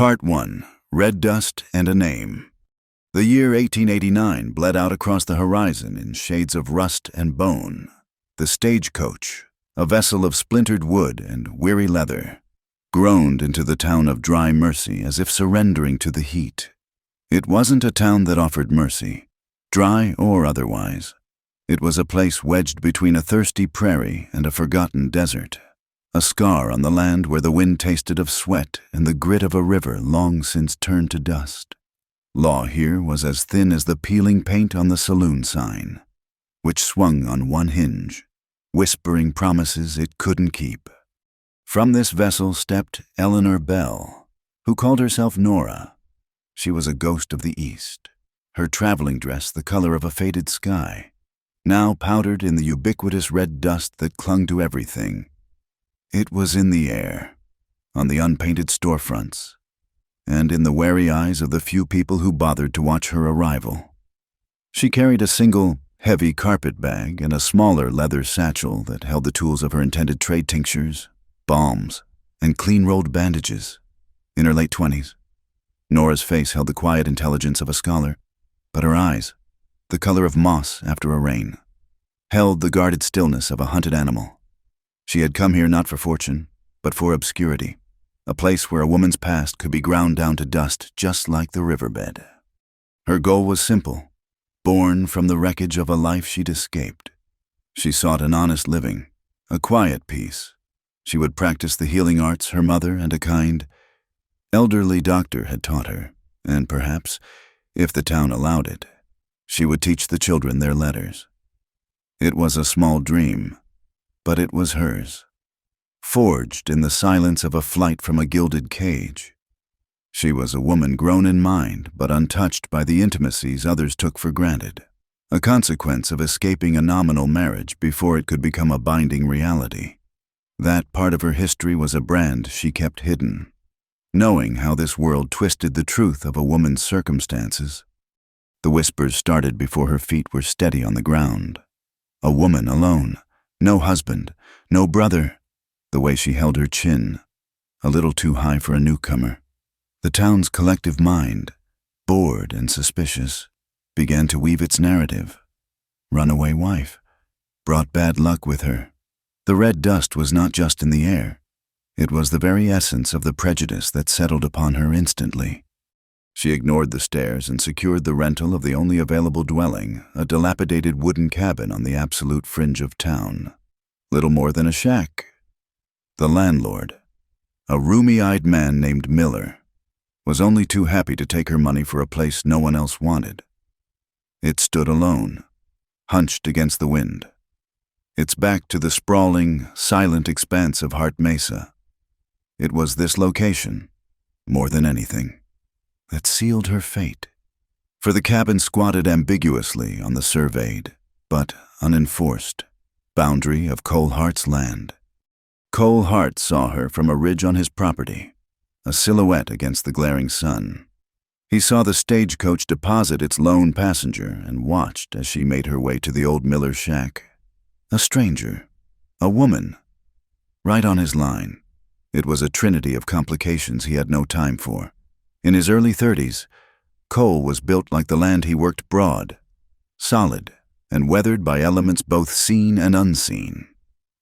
Part 1. Red Dust and a Name. The year 1889 bled out across the horizon in shades of rust and bone. The stagecoach, a vessel of splintered wood and weary leather, groaned into the town of Dry Mercy as if surrendering to the heat. It wasn't a town that offered mercy, dry or otherwise. It was a place wedged between a thirsty prairie and a forgotten desert, a scar on the land where the wind tasted of sweat and the grit of a river long since turned to dust. Law here was as thin as the peeling paint on the saloon sign, which swung on one hinge, whispering promises it couldn't keep. From this vessel stepped Eleanor Bell, who called herself Nora. She was a ghost of the East, her traveling dress the color of a faded sky, now powdered in the ubiquitous red dust that clung to everything. It was in the air, on the unpainted storefronts, and in the wary eyes of the few people who bothered to watch her arrival. She carried a single, heavy carpet bag and a smaller leather satchel that held the tools of her intended trade: tinctures, balms, and clean-rolled bandages. In her late 20s, Nora's face held the quiet intelligence of a scholar, but her eyes, the color of moss after a rain, held the guarded stillness of a hunted animal. She had come here not for fortune, but for obscurity, a place where a woman's past could be ground down to dust just like the riverbed. Her goal was simple, born from the wreckage of a life she'd escaped. She sought an honest living, a quiet peace. She would practice the healing arts her mother and a kind, elderly doctor had taught her, and perhaps, if the town allowed it, she would teach the children their letters. It was a small dream, but it was hers, forged in the silence of a flight from a gilded cage. She was a woman grown in mind, but untouched by the intimacies others took for granted, a consequence of escaping a nominal marriage before it could become a binding reality. That part of her history was a brand she kept hidden, knowing how this world twisted the truth of a woman's circumstances. The whispers started before her feet were steady on the ground. A woman alone, no husband, no brother. The way she held her chin, a little too high for a newcomer. The town's collective mind, bored and suspicious, began to weave its narrative. Runaway wife, brought bad luck with her. The red dust was not just in the air. It was the very essence of the prejudice that settled upon her instantly. She ignored the stairs and secured the rental of the only available dwelling, a dilapidated wooden cabin on the absolute fringe of town. Little more than a shack. The landlord, a roomy-eyed man named Miller, was only too happy to take her money for a place no one else wanted. It stood alone, hunched against the wind, its back to the sprawling, silent expanse of Hart Mesa. It was this location, more than anything, that sealed her fate. For the cabin squatted ambiguously on the surveyed, but unenforced, boundary of Cole Hart's land. Cole Hart saw her from a ridge on his property, a silhouette against the glaring sun. He saw the stagecoach deposit its lone passenger and watched as she made her way to the old Miller shack. A stranger, a woman, right on his line. It was a trinity of complications he had no time for. In his early 30s, Cole was built like the land he worked, broad, solid, and weathered by elements both seen and unseen.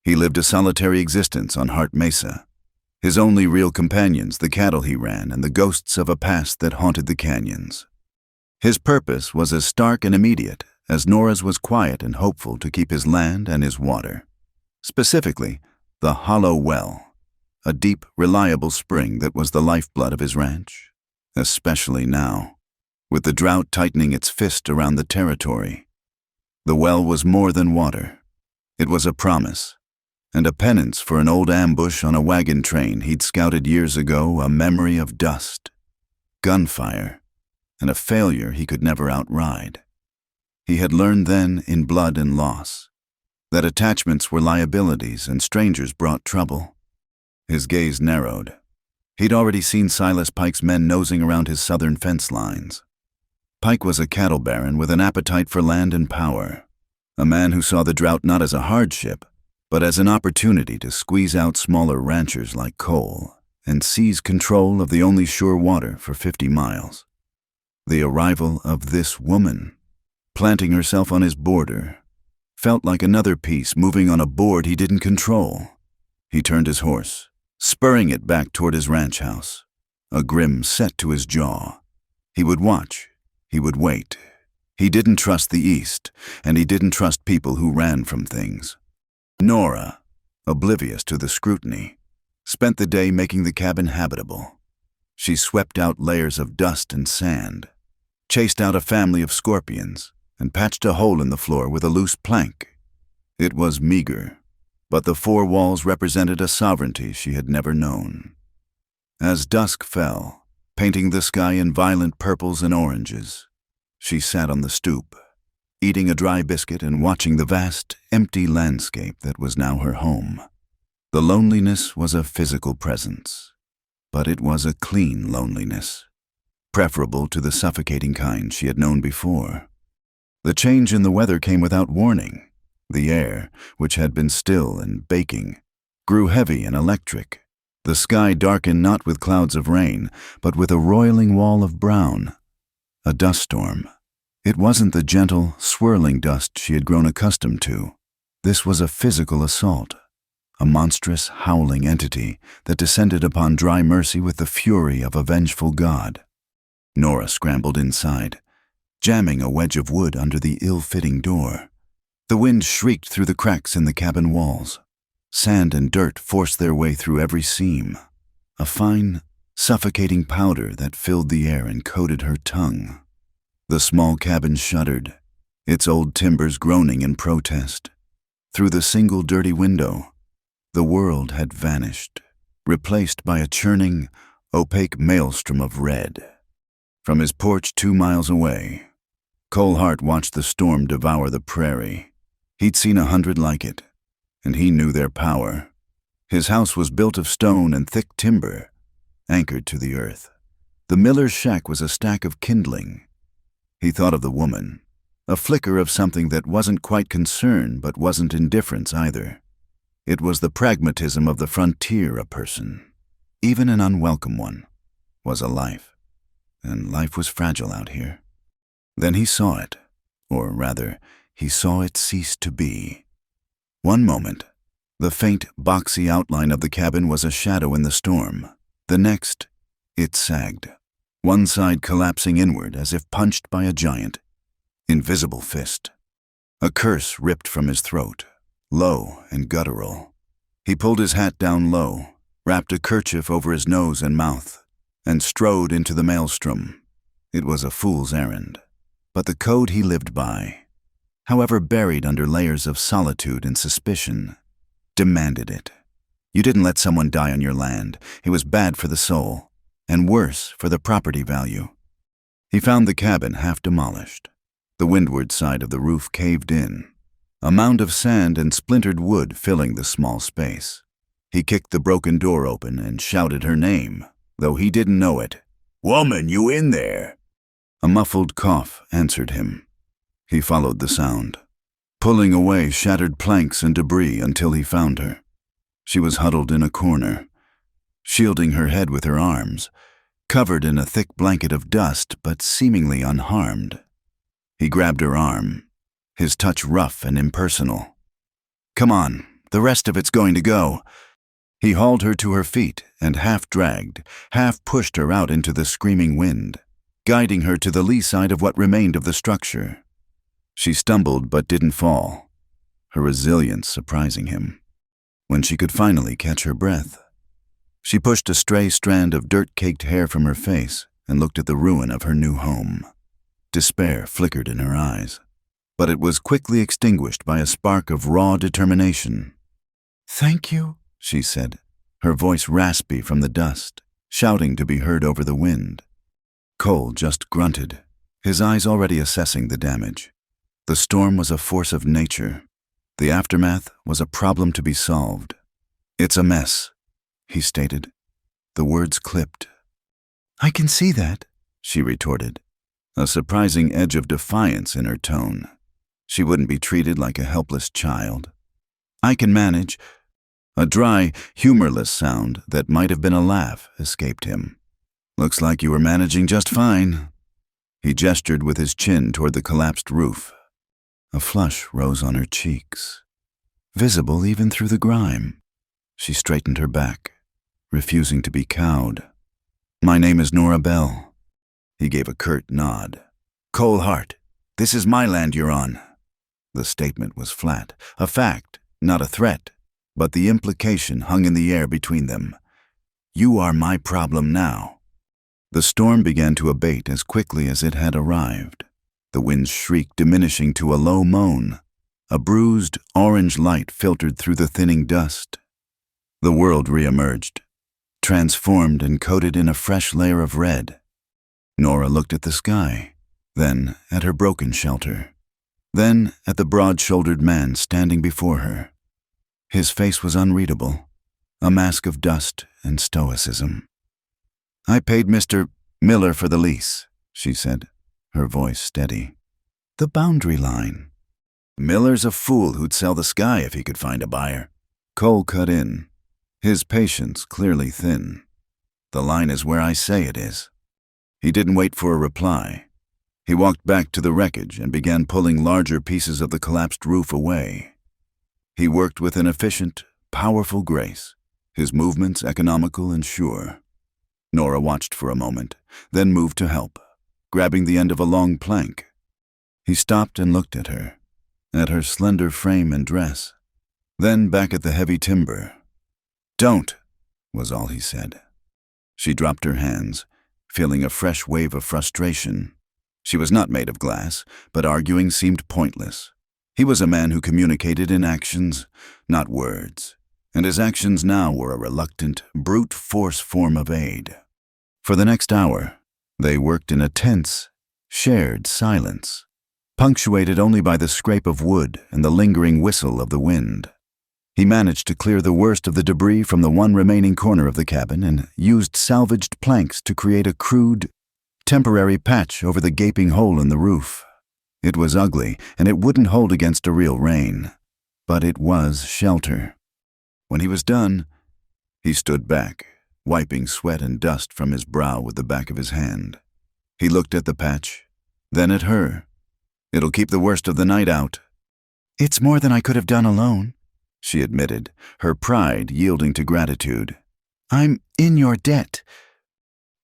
He lived a solitary existence on Hart Mesa, his only real companions the cattle he ran and the ghosts of a past that haunted the canyons. His purpose was as stark and immediate as Nora's was quiet and hopeful to keep his land and his water. Specifically, the hollow well, a deep, reliable spring that was the lifeblood of his ranch. Especially now, with the drought tightening its fist around the territory. The well was more than water. It was a promise, and a penance for an old ambush on a wagon train he'd scouted years ago, a memory of dust, gunfire, and a failure he could never outride. He had learned then, in blood and loss, that attachments were liabilities and strangers brought trouble. His gaze narrowed. He'd already seen Silas Pike's men nosing around his southern fence lines. Pike was a cattle baron with an appetite for land and power, a man who saw the drought not as a hardship, but as an opportunity to squeeze out smaller ranchers like Cole and seize control of the only sure water for 50 miles. The arrival of this woman, planting herself on his border, felt like another piece moving on a board he didn't control. He turned his horse, spurring it back toward his ranch house, a grim set to his jaw. He would watch. He would wait. He didn't trust the East, and he didn't trust people who ran from things. Nora, oblivious to the scrutiny, spent the day making the cabin habitable. She swept out layers of dust and sand, chased out a family of scorpions, and patched a hole in the floor with a loose plank. It was meager, but the four walls represented a sovereignty she had never known. As dusk fell, painting the sky in violent purples and oranges, she sat on the stoop, eating a dry biscuit and watching the vast, empty landscape that was now her home. The loneliness was a physical presence, but it was a clean loneliness, preferable to the suffocating kind she had known before. The change in the weather came without warning. The air, which had been still and baking, grew heavy and electric. The sky darkened not with clouds of rain, but with a roiling wall of brown. A dust storm. It wasn't the gentle, swirling dust she had grown accustomed to. This was a physical assault, a monstrous, howling entity that descended upon Dry Mercy with the fury of a vengeful god. Nora scrambled inside, jamming a wedge of wood under the ill-fitting door. The wind shrieked through the cracks in the cabin walls. Sand and dirt forced their way through every seam, a fine, suffocating powder that filled the air and coated her tongue. The small cabin shuddered, its old timbers groaning in protest. Through the single dirty window, the world had vanished, replaced by a churning, opaque maelstrom of red. From his porch 2 miles away, Cole Hart watched the storm devour the prairie. He'd seen 100 like it, and he knew their power. His house was built of stone and thick timber, anchored to the earth. The miller's shack was a stack of kindling. He thought of the woman, a flicker of something that wasn't quite concern but wasn't indifference either. It was the pragmatism of the frontier. A person, even an unwelcome one, was a life, and life was fragile out here. Then he saw it, or rather, he saw it cease to be. One moment, the faint, boxy outline of the cabin was a shadow in the storm. The next, it sagged, one side collapsing inward as if punched by a giant, invisible fist. A curse ripped from his throat, low and guttural. He pulled his hat down low, wrapped a kerchief over his nose and mouth, and strode into the maelstrom. It was a fool's errand, but the code he lived by, however buried under layers of solitude and suspicion, demanded it. You didn't let someone die on your land. It was bad for the soul, and worse for the property value. He found the cabin half demolished. The windward side of the roof caved in, a mound of sand and splintered wood filling the small space. He kicked the broken door open and shouted her name, though he didn't know it. "Woman, you in there?" A muffled cough answered him. He followed the sound, pulling away shattered planks and debris until he found her. She was huddled in a corner, shielding her head with her arms, covered in a thick blanket of dust but seemingly unharmed. He grabbed her arm, his touch rough and impersonal. "Come on, the rest of it's going to go." He hauled her to her feet and half-dragged, half-pushed her out into the screaming wind, guiding her to the lee side of what remained of the structure. She stumbled but didn't fall, her resilience surprising him. When she could finally catch her breath, she pushed a stray strand of dirt-caked hair from her face and looked at the ruin of her new home. Despair flickered in her eyes, but it was quickly extinguished by a spark of raw determination. "Thank you," she said, her voice raspy from the dust, shouting to be heard over the wind. Cole just grunted, his eyes already assessing the damage. The storm was a force of nature. The aftermath was a problem to be solved. "It's a mess," he stated. The words clipped. "I can see that," she retorted, a surprising edge of defiance in her tone. She wouldn't be treated like a helpless child. "I can manage." A dry, humorless sound that might have been a laugh escaped him. "Looks like you were managing just fine." He gestured with his chin toward the collapsed roof. A flush rose on her cheeks, visible even through the grime. She straightened her back, refusing to be cowed. "My name is Nora Bell." He gave a curt nod. "Cole Hart, this is my land you're on." The statement was flat, a fact, not a threat, but the implication hung in the air between them. "You are my problem now." The storm began to abate as quickly as it had arrived, the wind's shriek diminishing to a low moan. A bruised, orange light filtered through the thinning dust. The world reemerged, transformed and coated in a fresh layer of red. Nora looked at the sky, then at her broken shelter, then at the broad-shouldered man standing before her. His face was unreadable, a mask of dust and stoicism. "I paid Mr. Miller for the lease," she said, her voice steady. "The boundary line." "Miller's a fool who'd sell the sky if he could find a buyer." Cole cut in, his patience clearly thin. "The line is where I say it is." He didn't wait for a reply. He walked back to the wreckage and began pulling larger pieces of the collapsed roof away. He worked with an efficient, powerful grace, his movements economical and sure. Nora watched for a moment, then moved to help, grabbing the end of a long plank. He stopped and looked at her slender frame and dress, then back at the heavy timber. "Don't," was all he said. She dropped her hands, feeling a fresh wave of frustration. She was not made of glass, but arguing seemed pointless. He was a man who communicated in actions, not words, and his actions now were a reluctant, brute force form of aid. For the next hour, they worked in a tense, shared silence, punctuated only by the scrape of wood and the lingering whistle of the wind. He managed to clear the worst of the debris from the one remaining corner of the cabin and used salvaged planks to create a crude, temporary patch over the gaping hole in the roof. It was ugly, and it wouldn't hold against a real rain, but it was shelter. When he was done, he stood back, wiping sweat and dust from his brow with the back of his hand. He looked at the patch, then at her. "It'll keep the worst of the night out." "It's more than I could have done alone," she admitted, her pride yielding to gratitude. "I'm in your debt."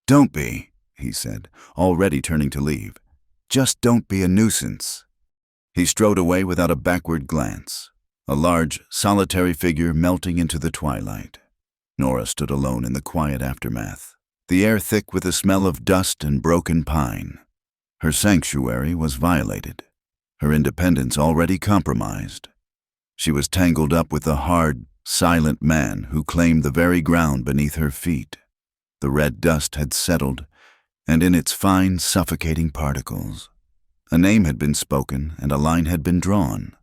"Don't be," he said, already turning to leave. "Just don't be a nuisance." He strode away without a backward glance, a large, solitary figure melting into the twilight. Nora stood alone in the quiet aftermath, the air thick with the smell of dust and broken pine. Her sanctuary was violated, her independence already compromised. She was tangled up with the hard, silent man who claimed the very ground beneath her feet. The red dust had settled, and in its fine, suffocating particles, a name had been spoken and a line had been drawn,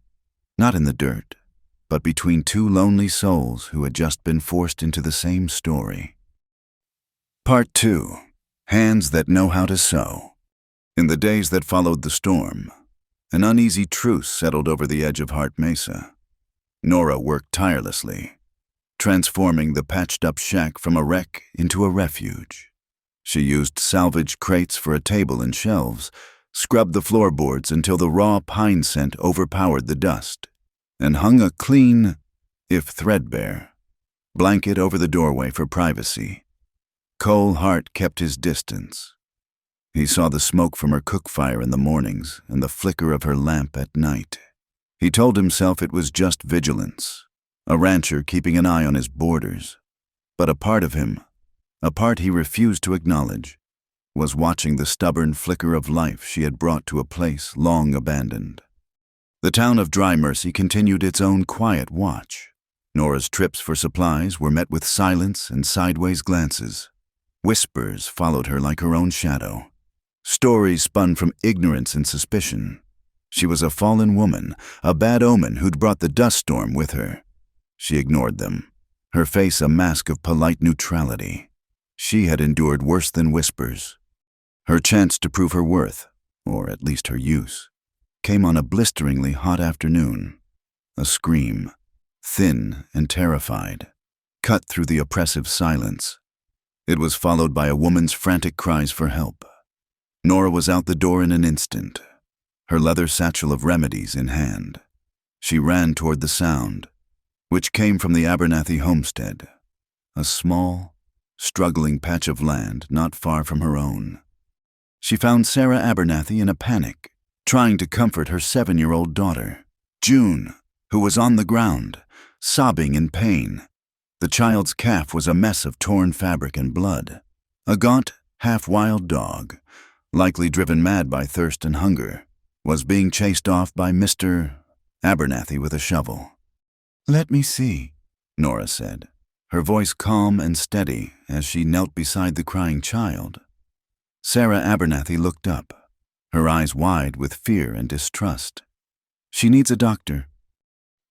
not in the dirt, but between two lonely souls who had just been forced into the same story. Part 2. Hands That Know How to Sew. In the days that followed the storm, an uneasy truce settled over the edge of Hart Mesa. Nora worked tirelessly, transforming the patched-up shack from a wreck into a refuge. She used salvaged crates for a table and shelves, scrubbed the floorboards until the raw pine scent overpowered the dust, and hung a clean, if threadbare, blanket over the doorway for privacy. Cole Hart kept his distance. He saw the smoke from her cook fire in the mornings and the flicker of her lamp at night. He told himself it was just vigilance, a rancher keeping an eye on his borders. But a part of him, a part he refused to acknowledge, was watching the stubborn flicker of life she had brought to a place long abandoned. The town of Dry Mercy continued its own quiet watch. Nora's trips for supplies were met with silence and sideways glances. Whispers followed her like her own shadow. Stories spun from ignorance and suspicion. She was a fallen woman, a bad omen who'd brought the dust storm with her. She ignored them, her face a mask of polite neutrality. She had endured worse than whispers. Her chance to prove her worth, or at least her use, came on a blisteringly hot afternoon. A scream, thin and terrified, cut through the oppressive silence. It was followed by a woman's frantic cries for help. Nora was out the door in an instant, her leather satchel of remedies in hand. She ran toward the sound, which came from the Abernathy homestead, a small, struggling patch of land not far from her own. She found Sarah Abernathy in a panic, trying to comfort her 7-year-old daughter, June, who was on the ground, sobbing in pain. The child's calf was a mess of torn fabric and blood. A gaunt, half-wild dog, likely driven mad by thirst and hunger, was being chased off by Mr. Abernathy with a shovel. "Let me see," Nora said, her voice calm and steady as she knelt beside the crying child. Sarah Abernathy looked up, her eyes wide with fear and distrust. "She needs a doctor.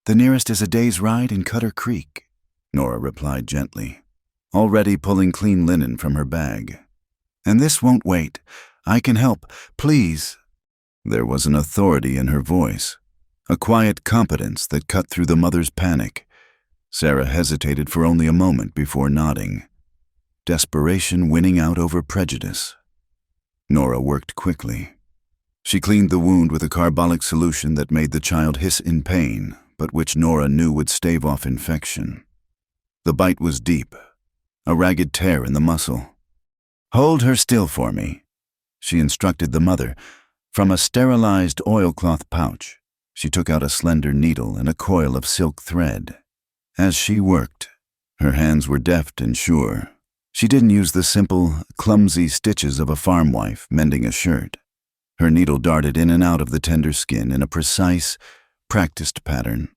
The nearest is a day's ride in Cutter Creek," Nora replied gently, already pulling clean linen from her bag. "And this won't wait. I can help, please." There was an authority in her voice, a quiet competence that cut through the mother's panic. Sarah hesitated for only a moment before nodding, desperation winning out over prejudice. Nora worked quickly. She cleaned the wound with a carbolic solution that made the child hiss in pain, but which Nora knew would stave off infection. The bite was deep, a ragged tear in the muscle. "Hold her still for me," she instructed the mother. From a sterilized oilcloth pouch, she took out a slender needle and a coil of silk thread. As she worked, her hands were deft and sure. She didn't use the simple, clumsy stitches of a farm wife mending a shirt. Her needle darted in and out of the tender skin in a precise, practiced pattern,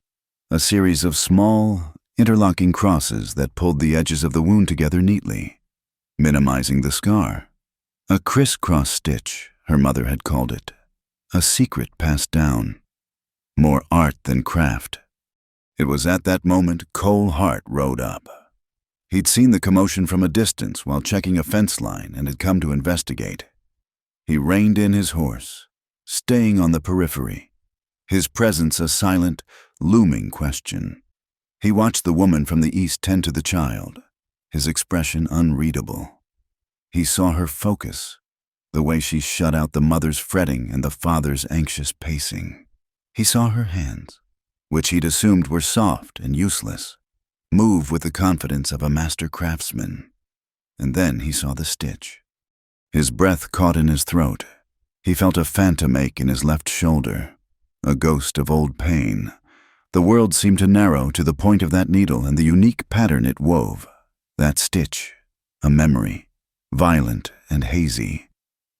a series of small, interlocking crosses that pulled the edges of the wound together neatly, minimizing the scar. A crisscross stitch, her mother had called it, a secret passed down. More art than craft. It was at that moment Cole Hart rode up. He'd seen the commotion from a distance while checking a fence line and had come to investigate. He reined in his horse, staying on the periphery, his presence a silent, looming question. He watched the woman from the east tend to the child, his expression unreadable. He saw her focus, the way she shut out the mother's fretting and the father's anxious pacing. He saw her hands, which he'd assumed were soft and useless, move with the confidence of a master craftsman. And then he saw the stitch. His breath caught in his throat. He felt a phantom ache in his left shoulder, a ghost of old pain. The world seemed to narrow to the point of that needle and the unique pattern it wove. That stitch, a memory, violent and hazy,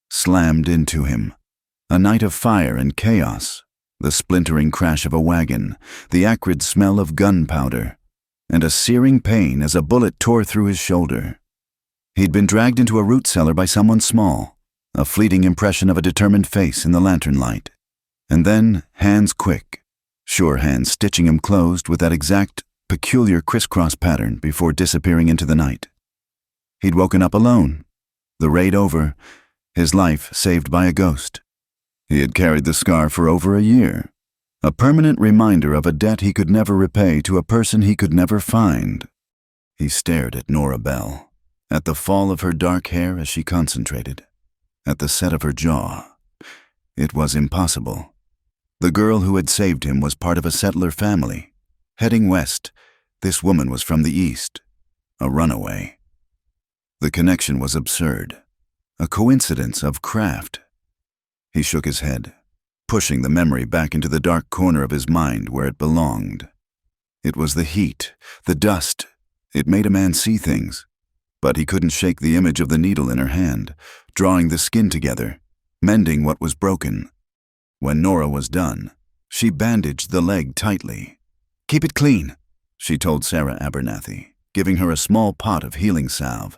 slammed into him. A night of fire and chaos, the splintering crash of a wagon, the acrid smell of gunpowder, and a searing pain as a bullet tore through his shoulder. He'd been dragged into a root cellar by someone small, a fleeting impression of a determined face in the lantern light. And then, hands quick, sure hands stitching him closed with that exact, peculiar crisscross pattern before disappearing into the night. He'd woken up alone, the raid over, his life saved by a ghost. He had carried the scar for over a year, a permanent reminder of a debt he could never repay to a person he could never find. He stared at Nora Bell, at the fall of her dark hair as she concentrated, at the set of her jaw. It was impossible. The girl who had saved him was part of a settler family. Heading west, this woman was from the east, a runaway. The connection was absurd, a coincidence of craft. He shook his head, pushing the memory back into the dark corner of his mind where it belonged. It was the heat, the dust. It made a man see things. But he couldn't shake the image of the needle in her hand, drawing the skin together, mending what was broken. When Nora was done, she bandaged the leg tightly. "Keep it clean," she told Sarah Abernathy, giving her a small pot of healing salve.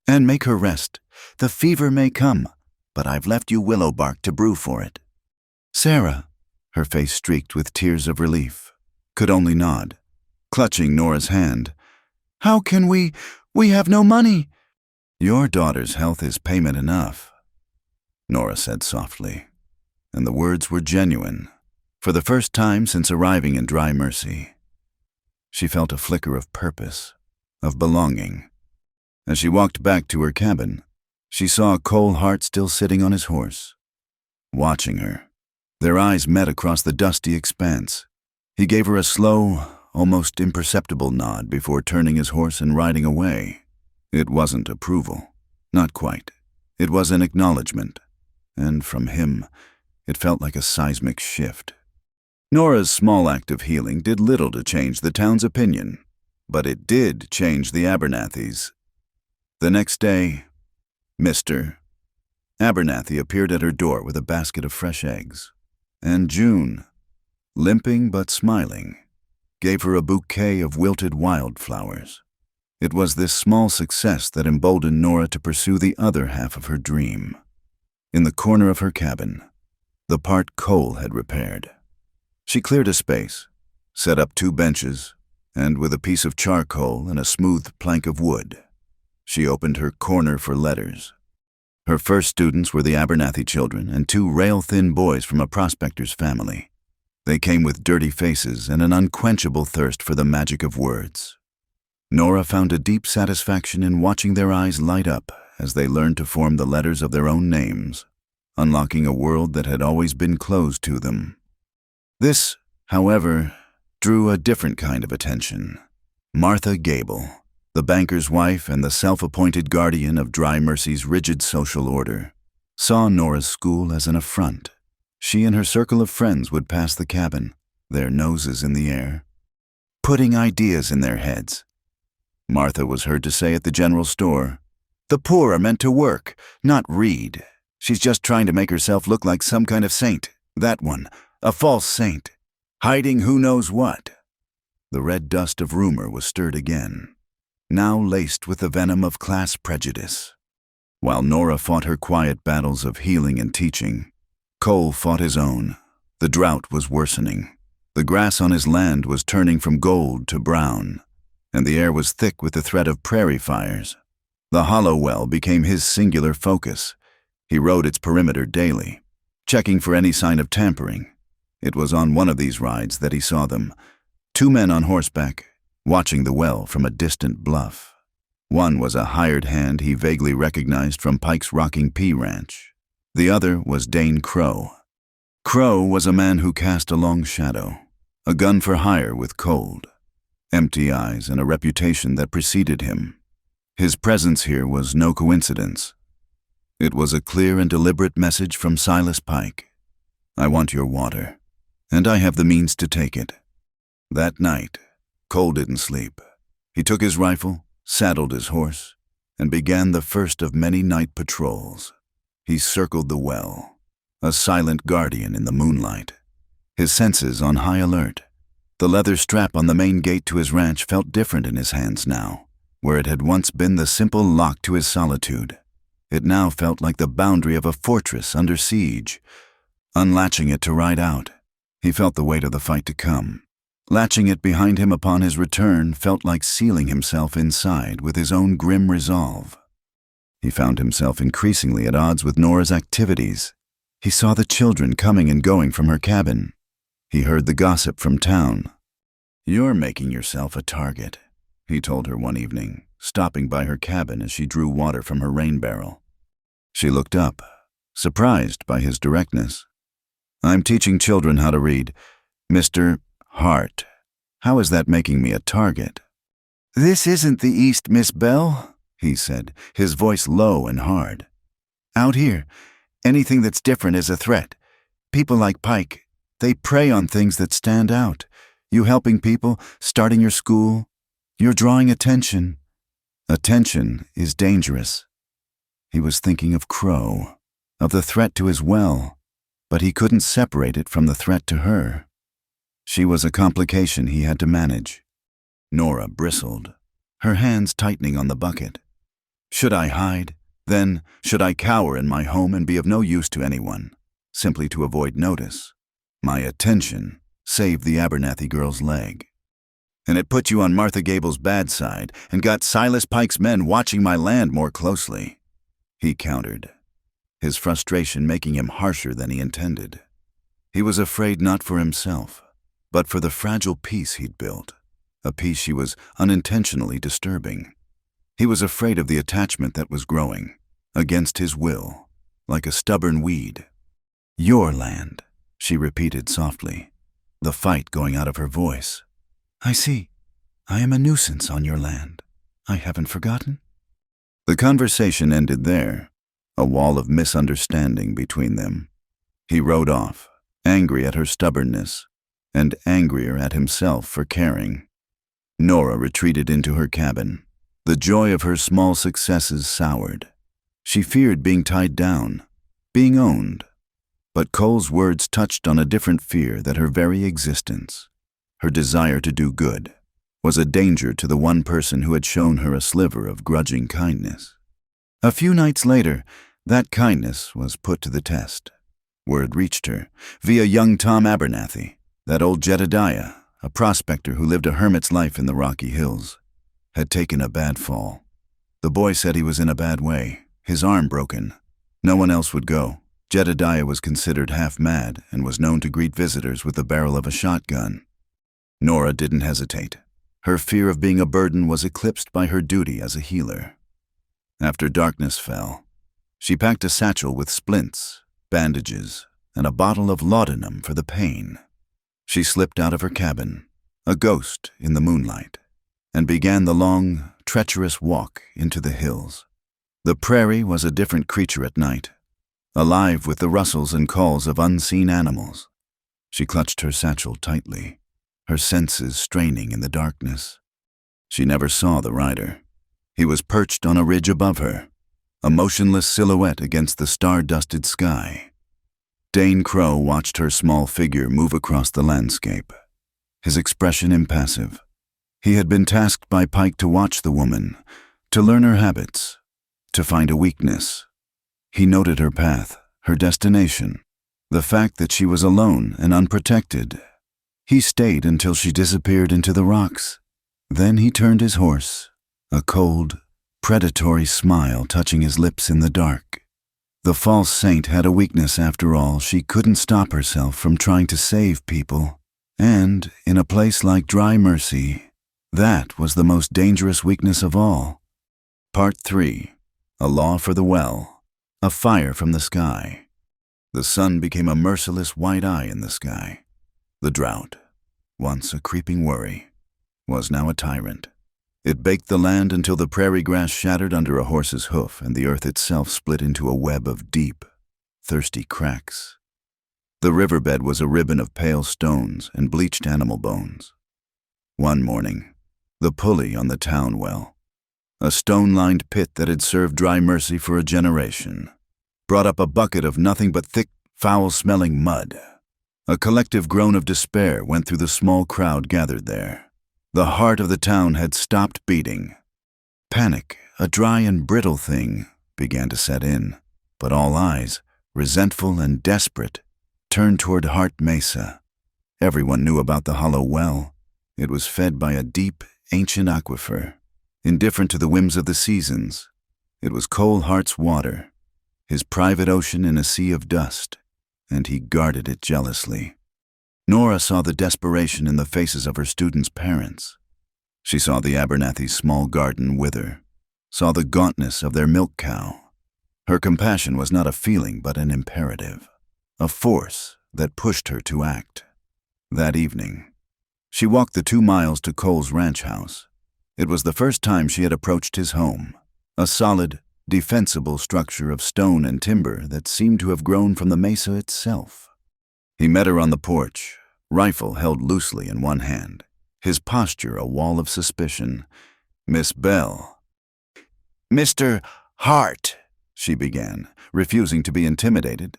"And make her rest. The fever may come, but I've left you willow bark to brew for it." Sarah, her face streaked with tears of relief, could only nod, clutching Nora's hand. "How can we have no money." "Your daughter's health is payment enough," Nora said softly, and the words were genuine, for the first time since arriving in Dry Mercy. She felt a flicker of purpose, of belonging. As she walked back to her cabin, she saw Cole Hart still sitting on his horse, watching her. Their eyes met across the dusty expanse. He gave her a slow, almost imperceptible nod before turning his horse and riding away. It wasn't approval. Not quite. It was an acknowledgement. And from him, it felt like a seismic shift. Nora's small act of healing did little to change the town's opinion, but it did change the Abernathy's. The next day, Mr. Abernathy appeared at her door with a basket of fresh eggs, and June, limping but smiling, gave her a bouquet of wilted wildflowers. It was this small success that emboldened Nora to pursue the other half of her dream. In the corner of her cabin, the part Cole had repaired, she cleared a space, set up 2 benches, and with a piece of charcoal and a smooth plank of wood, she opened her corner for letters. Her first students were the Abernathy children and 2 rail-thin boys from a prospector's family. They came with dirty faces and an unquenchable thirst for the magic of words. Nora found a deep satisfaction in watching their eyes light up as they learned to form the letters of their own names, unlocking a world that had always been closed to them. This, however, drew a different kind of attention. Martha Gable, the banker's wife and the self-appointed guardian of Dry Mercy's rigid social order, saw Nora's school as an affront. She and her circle of friends would pass the cabin, their noses in the air, putting ideas in their heads. Martha was heard to say at the general store, "The poor are meant to work, not read. She's just trying to make herself look like some kind of saint. That one, a false saint, hiding who knows what." The red dust of rumor was stirred again, now laced with the venom of class prejudice. While Nora fought her quiet battles of healing and teaching, Cole fought his own. The drought was worsening. The grass on his land was turning from gold to brown, and the air was thick with the threat of prairie fires. The hollow well became his singular focus. He rode its perimeter daily, checking for any sign of tampering. It was on one of these rides that he saw them, 2 men on horseback, watching the well from a distant bluff. One was a hired hand he vaguely recognized from Pike's Rocking Pea Ranch. The other was Dane Crow. Crow was a man who cast a long shadow, a gun for hire with cold, empty eyes and a reputation that preceded him. His presence here was no coincidence. It was a clear and deliberate message from Silas Pike. "I want your water, and I have the means to take it." That night, Cole didn't sleep. He took his rifle, saddled his horse, and began the first of many night patrols. He circled the well, a silent guardian in the moonlight, his senses on high alert. The leather strap on the main gate to his ranch felt different in his hands now, where it had once been the simple lock to his solitude. It now felt like the boundary of a fortress under siege. Unlatching it to ride out, he felt the weight of the fight to come. Latching it behind him upon his return felt like sealing himself inside with his own grim resolve. He found himself increasingly at odds with Nora's activities. He saw the children coming and going from her cabin. He heard the gossip from town. "You're making yourself a target," he told her one evening, stopping by her cabin as she drew water from her rain barrel. She looked up, surprised by his directness. "I'm teaching children how to read. Mr. Hart, how is that making me a target?" "This isn't the East, Miss Bell," he said, his voice low and hard. "Out here, anything that's different is a threat. People like Pike, they prey on things that stand out. You helping people, starting your school, you're drawing attention. Attention is dangerous." He was thinking of Crow, of the threat to his well, but he couldn't separate it from the threat to her. She was a complication he had to manage. Nora bristled, her hands tightening on the bucket. Should I hide? Then, should I cower in my home and be of no use to anyone, simply to avoid notice? My attention saved the Abernathy girl's leg. And it put you on Martha Gable's bad side and got Silas Pike's men watching my land more closely, he countered, his frustration making him harsher than he intended. He was afraid not for himself, but for the fragile peace he'd built, a peace she was unintentionally disturbing. He was afraid of the attachment that was growing, against his will, like a stubborn weed. "Your land," she repeated softly, the fight going out of her voice. "I see. I am a nuisance on your land. I haven't forgotten." The conversation ended there, a wall of misunderstanding between them. He rode off, angry at her stubbornness, and angrier at himself for caring. Nora retreated into her cabin. The joy of her small successes soured. She feared being tied down, being owned. But Cole's words touched on a different fear that her very existence, her desire to do good, was a danger to the one person who had shown her a sliver of grudging kindness. A few nights later, that kindness was put to the test. Word reached her, via young Tom Abernathy, that old Jedediah, a prospector who lived a hermit's life in the Rocky Hills, had taken a bad fall. The boy said he was in a bad way, his arm broken. No one else would go. Jedediah was considered half-mad and was known to greet visitors with the barrel of a shotgun. Nora didn't hesitate. Her fear of being a burden was eclipsed by her duty as a healer. After darkness fell, she packed a satchel with splints, bandages, and a bottle of laudanum for the pain. She slipped out of her cabin, a ghost in the moonlight, and began the long, treacherous walk into the hills. The prairie was a different creature at night, alive with the rustles and calls of unseen animals. She clutched her satchel tightly, her senses straining in the darkness. She never saw the rider. He was perched on a ridge above her, a motionless silhouette against the star-dusted sky. Dane Crow watched her small figure move across the landscape, his expression impassive. He had been tasked by Pike to watch the woman, to learn her habits, to find a weakness. He noted her path, her destination, the fact that she was alone and unprotected. He stayed until she disappeared into the rocks. Then he turned his horse, a cold, predatory smile touching his lips in the dark. The false saint had a weakness after all. She couldn't stop herself from trying to save people. And, in a place like Dry Mercy, that was the most dangerous weakness of all. Part 3. A Law for the Well. A Fire from the Sky. The sun became a merciless white eye in the sky. The drought, once a creeping worry, was now a tyrant. It baked the land until the prairie grass shattered under a horse's hoof and the earth itself split into a web of deep, thirsty cracks. The riverbed was a ribbon of pale stones and bleached animal bones. One morning, the pulley on the town well, a stone-lined pit that had served Dry Mercy for a generation, brought up a bucket of nothing but thick, foul-smelling mud. A collective groan of despair went through the small crowd gathered there. The heart of the town had stopped beating. Panic, a dry and brittle thing, began to set in, but all eyes, resentful and desperate, turned toward Heart Mesa. Everyone knew about the hollow well. It was fed by a deep, ancient aquifer, indifferent to the whims of the seasons. It was Cole Hart's water, his private ocean in a sea of dust, and he guarded it jealously. Nora saw the desperation in the faces of her students' parents. She saw the Abernathy's small garden wither, saw the gauntness of their milk cow. Her compassion was not a feeling but an imperative, a force that pushed her to act. That evening, she walked the 2 miles to Cole's ranch house. It was the first time she had approached his home, a solid, defensible structure of stone and timber that seemed to have grown from the mesa itself. He met her on the porch, rifle held loosely in one hand, his posture a wall of suspicion. "Miss Bell." "Mr. Hart," she began, refusing to be intimidated.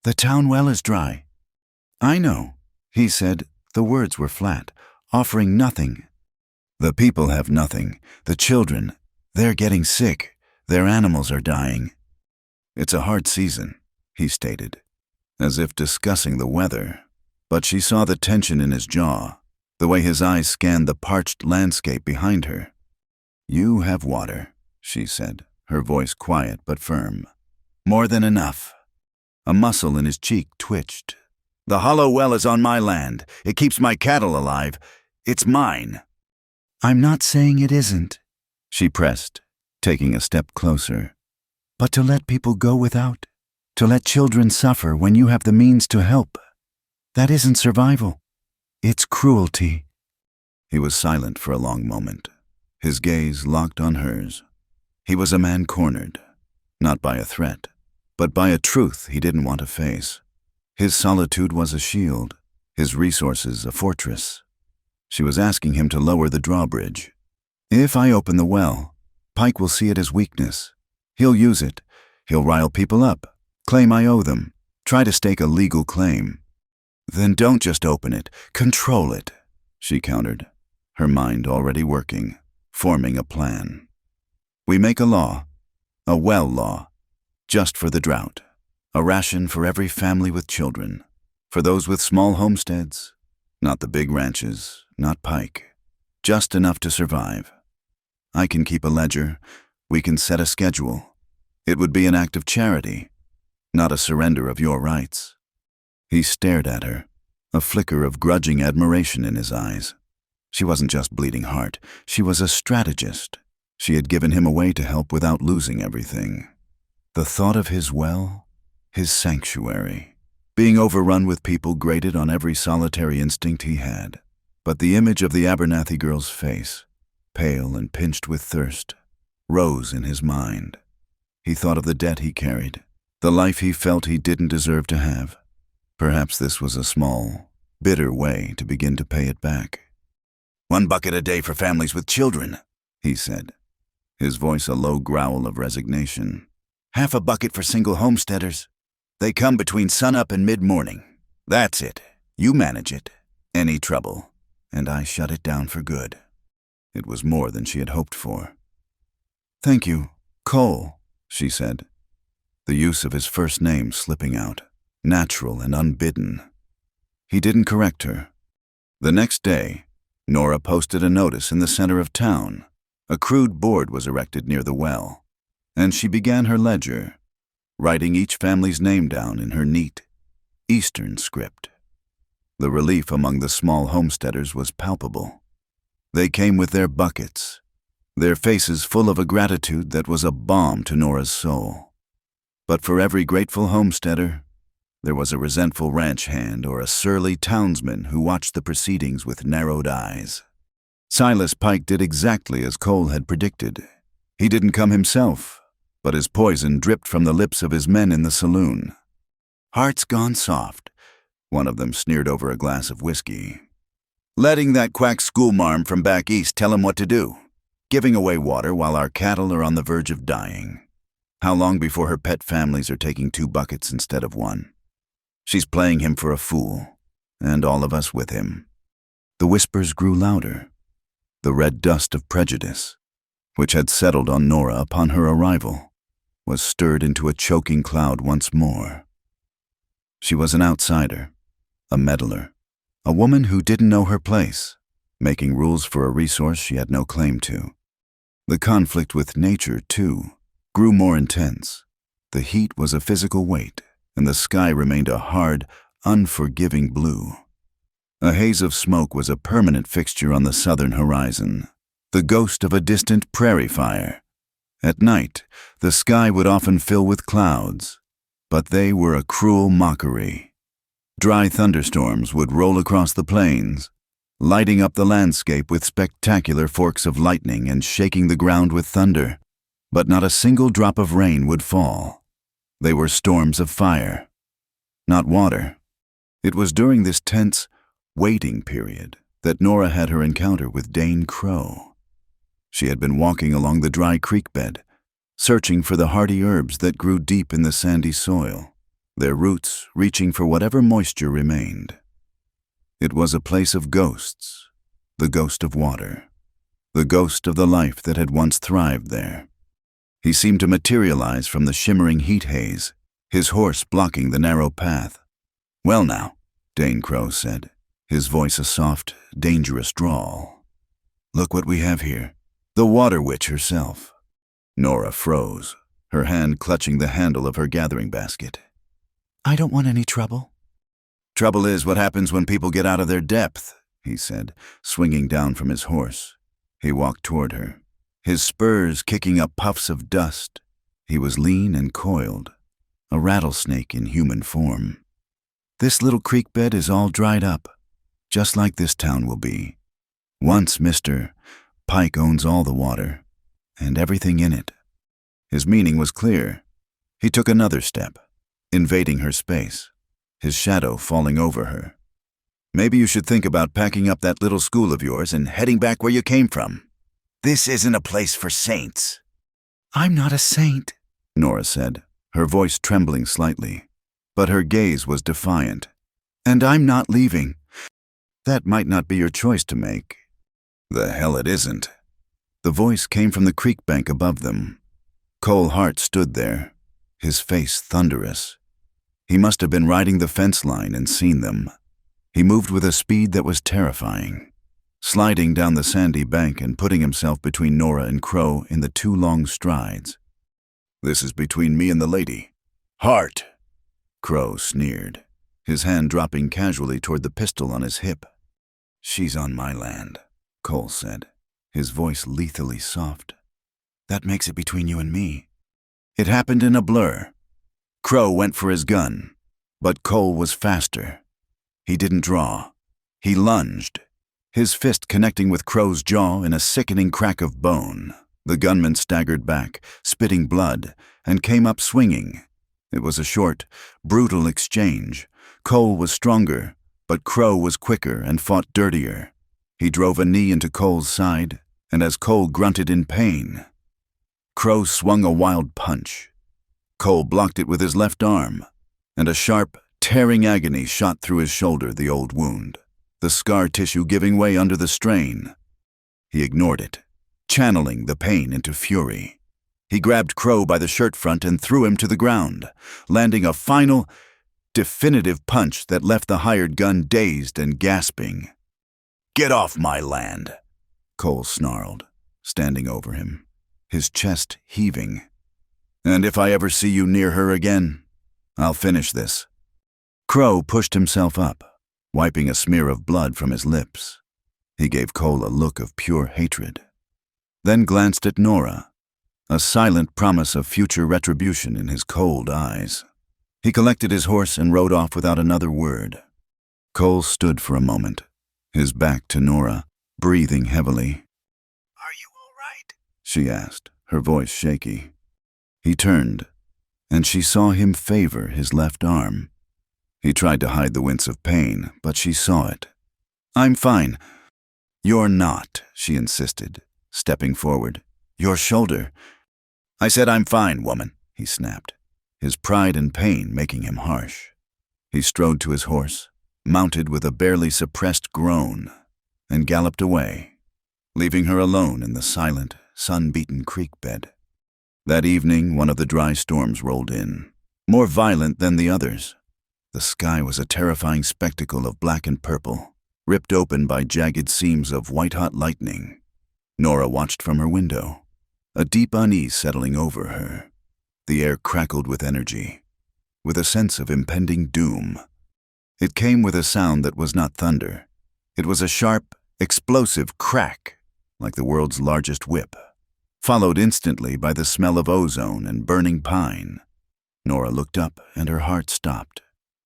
"The town well is dry." "I know," he said. The words were flat, offering nothing. "The people have nothing. The children, they're getting sick. Their animals are dying." "It's a hard season," he stated, as if discussing the weather. But she saw the tension in his jaw, the way his eyes scanned the parched landscape behind her. "You have water," she said, her voice quiet but firm. "More than enough." A muscle in his cheek twitched. "The hollow well is on my land. It keeps my cattle alive. It's mine." I'm not saying it isn't, she pressed, taking a step closer. But to let people go without, to let children suffer when you have the means to help, that isn't survival. It's cruelty. He was silent for a long moment, his gaze locked on hers. He was a man cornered, not by a threat, but by a truth he didn't want to face. His solitude was a shield, his resources a fortress. She was asking him to lower the drawbridge. If I open the well, Pike will see it as weakness. He'll use it. He'll rile people up, claim I owe them, try to stake a legal claim. Then don't just open it, control it, she countered, her mind already working, forming a plan. We make a law, a well law, just for the drought, a ration for every family with children, for those with small homesteads, not the big ranches, not Pike, just enough to survive. I can keep a ledger, we can set a schedule. It would be an act of charity, not a surrender of your rights. He stared at her, a flicker of grudging admiration in his eyes. She wasn't just bleeding heart, she was a strategist. She had given him away to help without losing everything. The thought of his well, his sanctuary, being overrun with people grated on every solitary instinct he had. But the image of the Abernathy girl's face, pale and pinched with thirst, rose in his mind. He thought of the debt he carried, the life he felt he didn't deserve to have. Perhaps this was a small, bitter way to begin to pay it back. 1 bucket a day for families with children, he said, his voice a low growl of resignation. Half a bucket for single homesteaders. They come between sunup and mid-morning. That's it. You manage it. Any trouble, and I shut it down for good. It was more than she had hoped for. Thank you, Cole, she said, the use of his first name slipping out, natural and unbidden. He didn't correct her. The next day, Nora posted a notice in the center of town. A crude board was erected near the well, and she began her ledger, writing each family's name down in her neat, Eastern script. The relief among the small homesteaders was palpable. They came with their buckets, their faces full of a gratitude that was a balm to Nora's soul. But for every grateful homesteader, there was a resentful ranch hand or a surly townsman who watched the proceedings with narrowed eyes. Silas Pike did exactly as Cole had predicted. He didn't come himself, but his poison dripped from the lips of his men in the saloon. Hearts gone soft, one of them sneered over a glass of whiskey. Letting that quack schoolmarm from back east tell him what to do. Giving away water while our cattle are on the verge of dying. How long before her pet families are taking 2 buckets instead of 1? She's playing him for a fool, and all of us with him. The whispers grew louder. The red dust of prejudice, which had settled on Nora upon her arrival, was stirred into a choking cloud once more. She was an outsider, a meddler, a woman who didn't know her place, making rules for a resource she had no claim to. The conflict with nature, too, grew more intense. The heat was a physical weight, and the sky remained a hard, unforgiving blue. A haze of smoke was a permanent fixture on the southern horizon, the ghost of a distant prairie fire. At night, the sky would often fill with clouds, but they were a cruel mockery. Dry thunderstorms would roll across the plains, lighting up the landscape with spectacular forks of lightning and shaking the ground with thunder, but not a single drop of rain would fall. They were storms of fire, not water. It was during this tense, waiting period that Nora had her encounter with Dane Crow. She had been walking along the dry creek bed, searching for the hardy herbs that grew deep in the sandy soil, their roots reaching for whatever moisture remained. It was a place of ghosts, the ghost of water, the ghost of the life that had once thrived there. He seemed to materialize from the shimmering heat haze, his horse blocking the narrow path. "Well now," Dane Crow said, his voice a soft, dangerous drawl. "Look what we have here, the Water Witch herself." Nora froze, her hand clutching the handle of her gathering basket. "I don't want any trouble." "Trouble is what happens when people get out of their depth," he said, swinging down from his horse, He walked toward her, his spurs kicking up puffs of dust. He was lean and coiled, a rattlesnake in human form. "This little creek bed is all dried up, just like this town will be. Once Mr. Pike owns all the water, and everything in it." His meaning was clear. He took another step, invading her space, his shadow falling over her. "Maybe you should think about packing up that little school of yours and heading back where you came from. This isn't a place for saints." "I'm not a saint," Nora said, her voice trembling slightly, but her gaze was defiant. "And I'm not leaving." "That might not be your choice to make." "The hell it isn't." The voice came from the creek bank above them. Cole Hart stood there, his face thunderous. He must have been riding the fence line and seen them. He moved with a speed that was terrifying, sliding down the sandy bank and putting himself between Nora and Crow in the 2 long strides. "This is between me and the lady." "Hart!" Crow sneered, his hand dropping casually toward the pistol on his hip. "She's on my land," Cole said, his voice lethally soft. "That makes it between you and me." It happened in a blur. Crow went for his gun, but Cole was faster. He didn't draw. He lunged, his fist connecting with Crow's jaw in a sickening crack of bone. The gunman staggered back, spitting blood, and came up swinging. It was a short, brutal exchange. Cole was stronger, but Crow was quicker and fought dirtier. He drove a knee into Cole's side, and as Cole grunted in pain, Crow swung a wild punch. Cole blocked it with his left arm, and a sharp, tearing agony shot through his shoulder, the old wound, the scar tissue giving way under the strain. He ignored it, channeling the pain into fury. He grabbed Crow by the shirt front and threw him to the ground, landing a final, definitive punch that left the hired gun dazed and gasping. "Get off my land," Cole snarled, standing over him, his chest heaving. "And if I ever see you near her again, I'll finish this." Crow pushed himself up, wiping a smear of blood from his lips. He gave Cole a look of pure hatred, then glanced at Nora, a silent promise of future retribution in his cold eyes. He collected his horse and rode off without another word. Cole stood for a moment, his back to Nora, breathing heavily. "Are you all right?" she asked, her voice shaky. He turned, and she saw him favor his left arm. He tried to hide the wince of pain, but she saw it. "I'm fine." "You're not," she insisted, stepping forward. "Your shoulder." "I said I'm fine, woman," he snapped, his pride and pain making him harsh. He strode to his horse, mounted with a barely suppressed groan, and galloped away, leaving her alone in the silent, sun-beaten creek bed. That evening, one of the dry storms rolled in, more violent than the others. The sky was a terrifying spectacle of black and purple, ripped open by jagged seams of white-hot lightning. Nora watched from her window, a deep unease settling over her. The air crackled with energy, with a sense of impending doom. It came with a sound that was not thunder. It was a sharp, explosive crack, like the world's largest whip, followed instantly by the smell of ozone and burning pine. Nora looked up, and her heart stopped.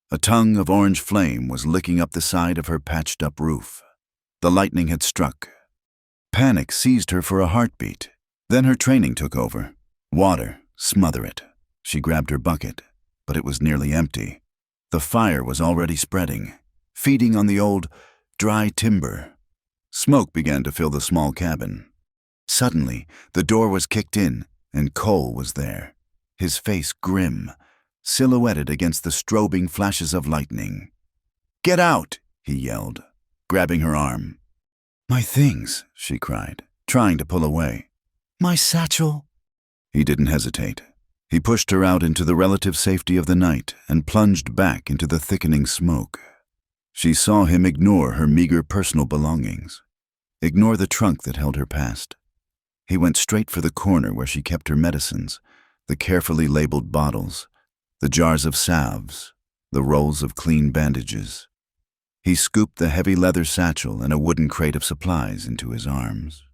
A tongue of orange flame was licking up the side of her patched-up roof. The lightning had struck. Panic seized her for a heartbeat. Then her training took over. Water, smother it. She grabbed her bucket, but it was nearly empty. The fire was already spreading, feeding on the old, dry timber. Smoke began to fill the small cabin. Suddenly, the door was kicked in, and Cole was there, his face grim, silhouetted against the strobing flashes of lightning. "Get out!" he yelled, grabbing her arm. "My things," she cried, trying to pull away. "My satchel." He didn't hesitate. He pushed her out into the relative safety of the night and plunged back into the thickening smoke. She saw him ignore her meager personal belongings, ignore the trunk that held her past. He went straight for the corner where she kept her medicines, the carefully labeled bottles, the jars of salves, the rolls of clean bandages. He scooped the heavy leather satchel and a wooden crate of supplies into his arms.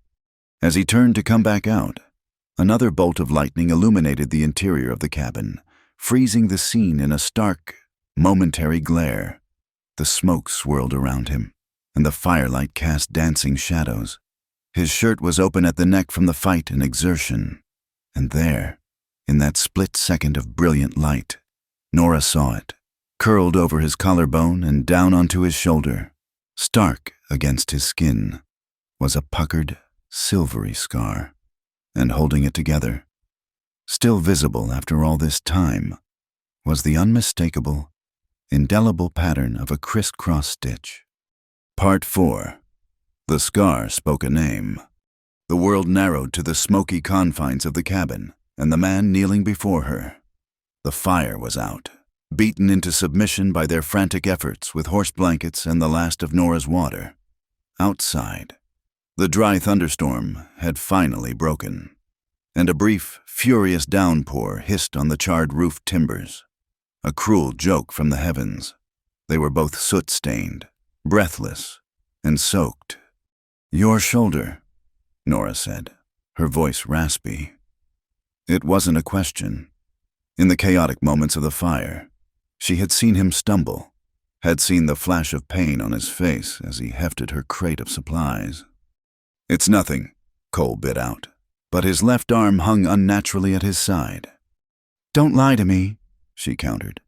As he turned to come back out, another bolt of lightning illuminated the interior of the cabin, freezing the scene in a stark, momentary glare. The smoke swirled around him, and the firelight cast dancing shadows. His shirt was open at the neck from the fight and exertion. And there, in that split second of brilliant light, Nora saw it, curled over his collarbone and down onto his shoulder. Stark against his skin was a puckered, silvery scar, and holding it together, still visible after all this time, was the unmistakable, indelible pattern of a crisscross stitch. Part 4. The scar spoke a name. The world narrowed to the smoky confines of the cabin, and the man kneeling before her. The fire was out, beaten into submission by their frantic efforts with horse blankets and the last of Nora's water. Outside, the dry thunderstorm had finally broken, and a brief, furious downpour hissed on the charred roof timbers. A cruel joke from the heavens. They were both soot-stained, breathless, and soaked. "Your shoulder," Nora said, her voice raspy. It wasn't a question. In the chaotic moments of the fire, she had seen him stumble, had seen the flash of pain on his face as he hefted her crate of supplies. "It's nothing," Cole bit out, but his left arm hung unnaturally at his side. "Don't lie to me," she countered,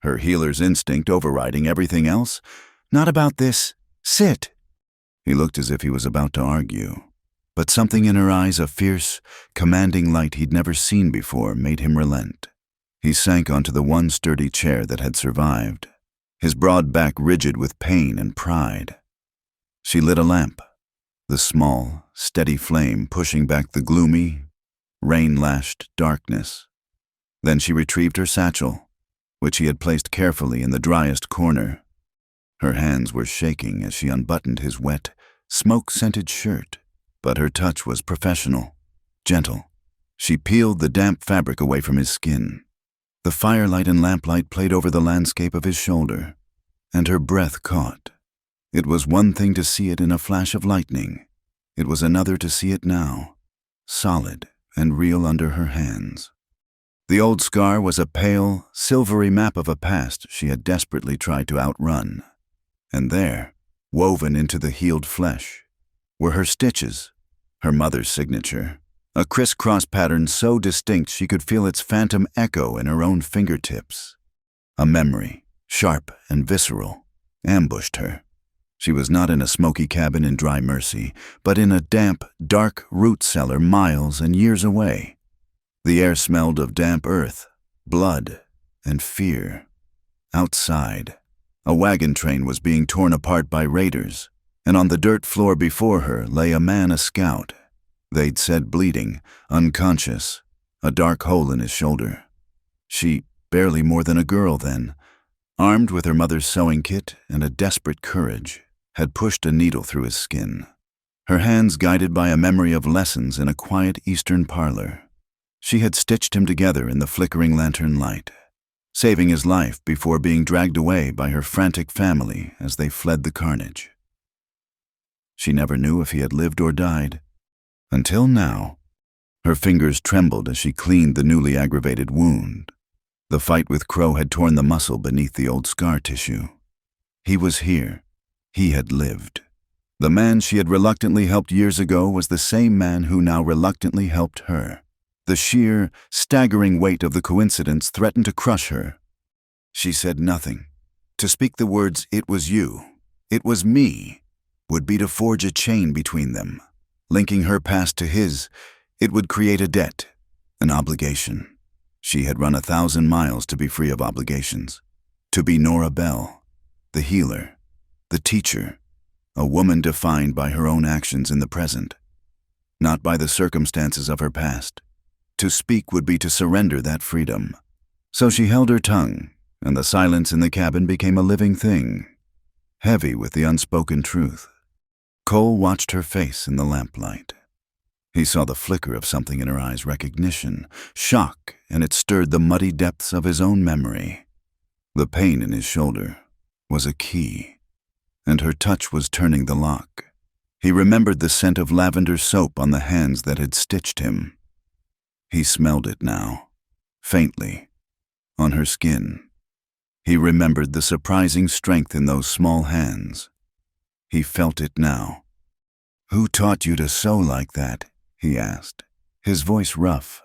her healer's instinct overriding everything else. "Not about this. Sit." He looked as if he was about to argue, but something in her eyes, a fierce, commanding light he'd never seen before, made him relent. He sank onto the one sturdy chair that had survived, his broad back rigid with pain and pride. She lit a lamp, the small, steady flame pushing back the gloomy, rain-lashed darkness. Then she retrieved her satchel, which he had placed carefully in the driest corner. Her hands were shaking as she unbuttoned his wet, smoke-scented shirt, but her touch was professional, gentle. She peeled the damp fabric away from his skin. The firelight and lamplight played over the landscape of his shoulder, and her breath caught. It was one thing to see it in a flash of lightning. It was another to see it now, solid and real under her hands. The old scar was a pale, silvery map of a past she had desperately tried to outrun. And there, woven into the healed flesh, were her stitches, her mother's signature, a crisscross pattern so distinct she could feel its phantom echo in her own fingertips. A memory, sharp and visceral, ambushed her. She was not in a smoky cabin in Dry Mercy, but in a damp, dark root cellar miles and years away. The air smelled of damp earth, blood, and fear. Outside, a wagon train was being torn apart by raiders, and on the dirt floor before her lay a man, a scout. They'd said bleeding, unconscious, a dark hole in his shoulder. She, barely more than a girl then, armed with her mother's sewing kit and a desperate courage, had pushed a needle through his skin, her hands guided by a memory of lessons in a quiet eastern parlor. She had stitched him together in the flickering lantern light, saving his life before being dragged away by her frantic family as they fled the carnage. She never knew if he had lived or died, until now. Her fingers trembled as she cleaned the newly aggravated wound. The fight with Crow had torn the muscle beneath the old scar tissue. He was here. He had lived. The man she had reluctantly helped years ago was the same man who now reluctantly helped her. The sheer, staggering weight of the coincidence threatened to crush her. She said nothing. To speak the words, "It was you, it was me," would be to forge a chain between them. Linking her past to his, it would create a debt, an obligation. She had run 1,000 miles to be free of obligations. To be Nora Bell, the healer, the teacher, a woman defined by her own actions in the present, not by the circumstances of her past. To speak would be to surrender that freedom. So she held her tongue, and the silence in the cabin became a living thing, heavy with the unspoken truth. Cole watched her face in the lamplight. He saw the flicker of something in her eyes, recognition, shock, and it stirred the muddy depths of his own memory. The pain in his shoulder was a key, and her touch was turning the lock. He remembered the scent of lavender soap on the hands that had stitched him. He smelled it now, faintly, on her skin. He remembered the surprising strength in those small hands. He felt it now. "Who taught you to sew like that?" he asked, his voice rough.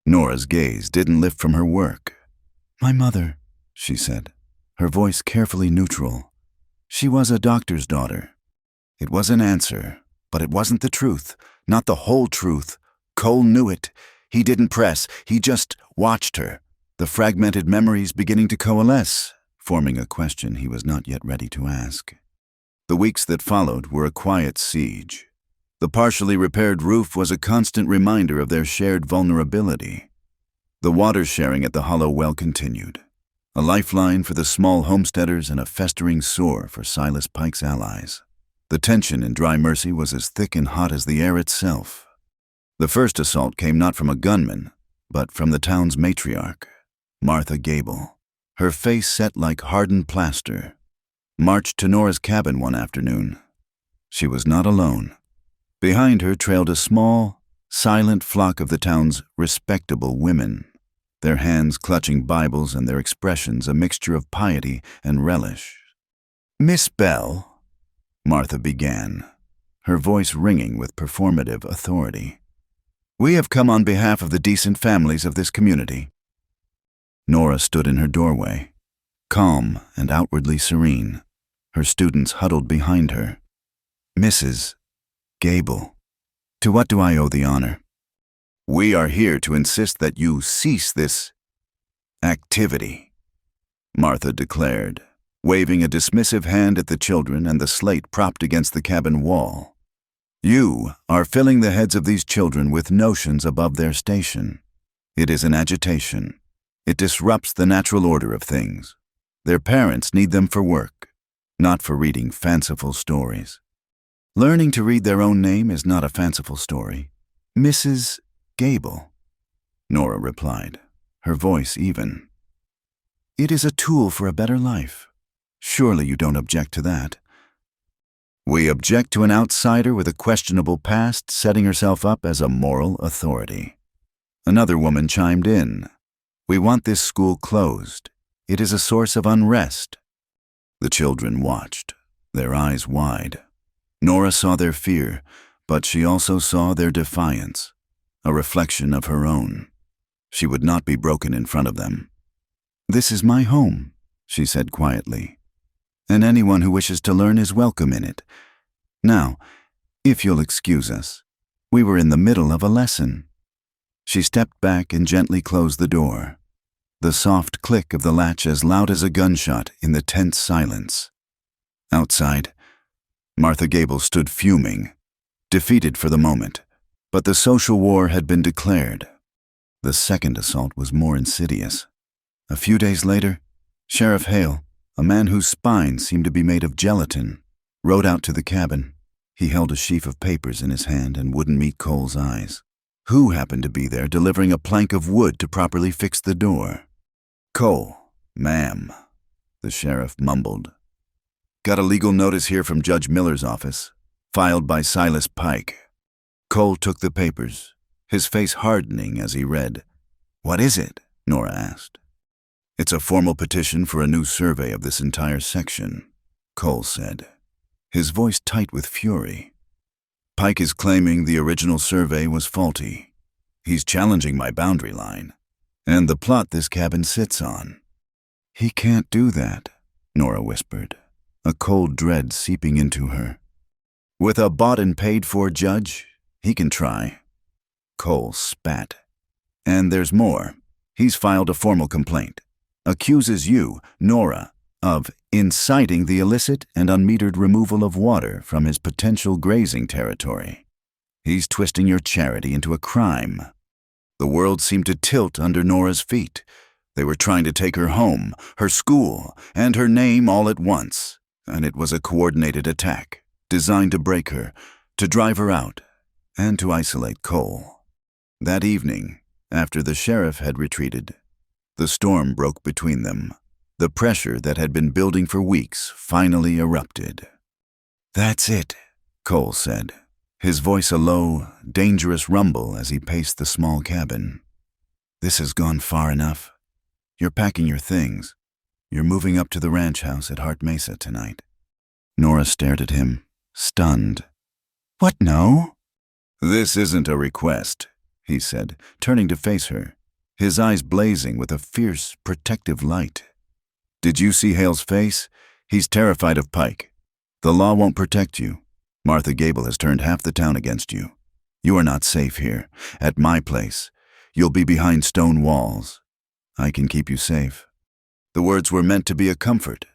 Nora's gaze didn't lift from her work. "My mother," she said, her voice carefully neutral. "She was a doctor's daughter." It was an answer, but it wasn't the truth, not the whole truth. Cole knew it. He didn't press, he just watched her, the fragmented memories beginning to coalesce, forming a question he was not yet ready to ask. The weeks that followed were a quiet siege. The partially repaired roof was a constant reminder of their shared vulnerability. The water sharing at the hollow well continued, a lifeline for the small homesteaders and a festering sore for Silas Pike's allies. The tension in Dry Mercy was as thick and hot as the air itself. The first assault came not from a gunman, but from the town's matriarch, Martha Gable. Her face set like hardened plaster, marched to Nora's cabin one afternoon. She was not alone. Behind her trailed a small, silent flock of the town's respectable women, their hands clutching Bibles and their expressions a mixture of piety and relish. "Miss Bell," Martha began, her voice ringing with performative authority, "we have come on behalf of the decent families of this community." Nora stood in her doorway, calm and outwardly serene, her students huddled behind her. "Mrs. Gable, to what do I owe the honor?" "We are here to insist that you cease this activity," Martha declared, waving a dismissive hand at the children and the slate propped against the cabin wall. "You are filling the heads of these children with notions above their station. It is an agitation. It disrupts the natural order of things. Their parents need them for work, not for reading fanciful stories." "Learning to read their own name is not a fanciful story. Mrs. Gable," Nora replied, her voice even. "It is a tool for a better life. Surely you don't object to that." "We object to an outsider with a questionable past setting herself up as a moral authority." Another woman chimed in. "We want this school closed. It is a source of unrest." The children watched, their eyes wide. Nora saw their fear, but she also saw their defiance, a reflection of her own. She would not be broken in front of them. "This is my home," she said quietly, "and anyone who wishes to learn is welcome in it. Now, if you'll excuse us, we were in the middle of a lesson." She stepped back and gently closed the door, the soft click of the latch as loud as a gunshot in the tense silence. Outside, Martha Gable stood fuming, defeated for the moment, but the social war had been declared. The second assault was more insidious. A few days later, Sheriff Hale, a man whose spine seemed to be made of gelatin, rode out to the cabin. He held a sheaf of papers in his hand and wouldn't meet Cole's eyes. Who happened to be there delivering a plank of wood to properly fix the door? "Cole, ma'am," the sheriff mumbled. "Got a legal notice here from Judge Miller's office, filed by Silas Pike." Cole took the papers, his face hardening as he read. "What is it?" Nora asked. "It's a formal petition for a new survey of this entire section," Cole said, his voice tight with fury. "Pike is claiming the original survey was faulty. He's challenging my boundary line, and the plot this cabin sits on." "He can't do that," Nora whispered, a cold dread seeping into her. "With a bought and paid for judge, he can try." Cole spat. "And there's more. He's filed a formal complaint. Accuses you, Nora, of inciting the illicit and unmetered removal of water from his potential grazing territory. He's twisting your charity into a crime." The world seemed to tilt under Nora's feet. They were trying to take her home, her school, and her name all at once, and it was a coordinated attack, designed to break her, to drive her out, and to isolate Cole. That evening, after the sheriff had retreated, the storm broke between them. The pressure that had been building for weeks finally erupted. "That's it," Cole said, his voice a low, dangerous rumble as he paced the small cabin. "This has gone far enough. You're packing your things. You're moving up to the ranch house at Heart Mesa tonight." Nora stared at him, stunned. "What, no?" "This isn't a request," he said, turning to face her, his eyes blazing with a fierce, protective light. "Did you see Hale's face? He's terrified of Pike. The law won't protect you. Martha Gable has turned half the town against you. You are not safe here. At my place, you'll be behind stone walls. I can keep you safe." The words were meant to be a comfort,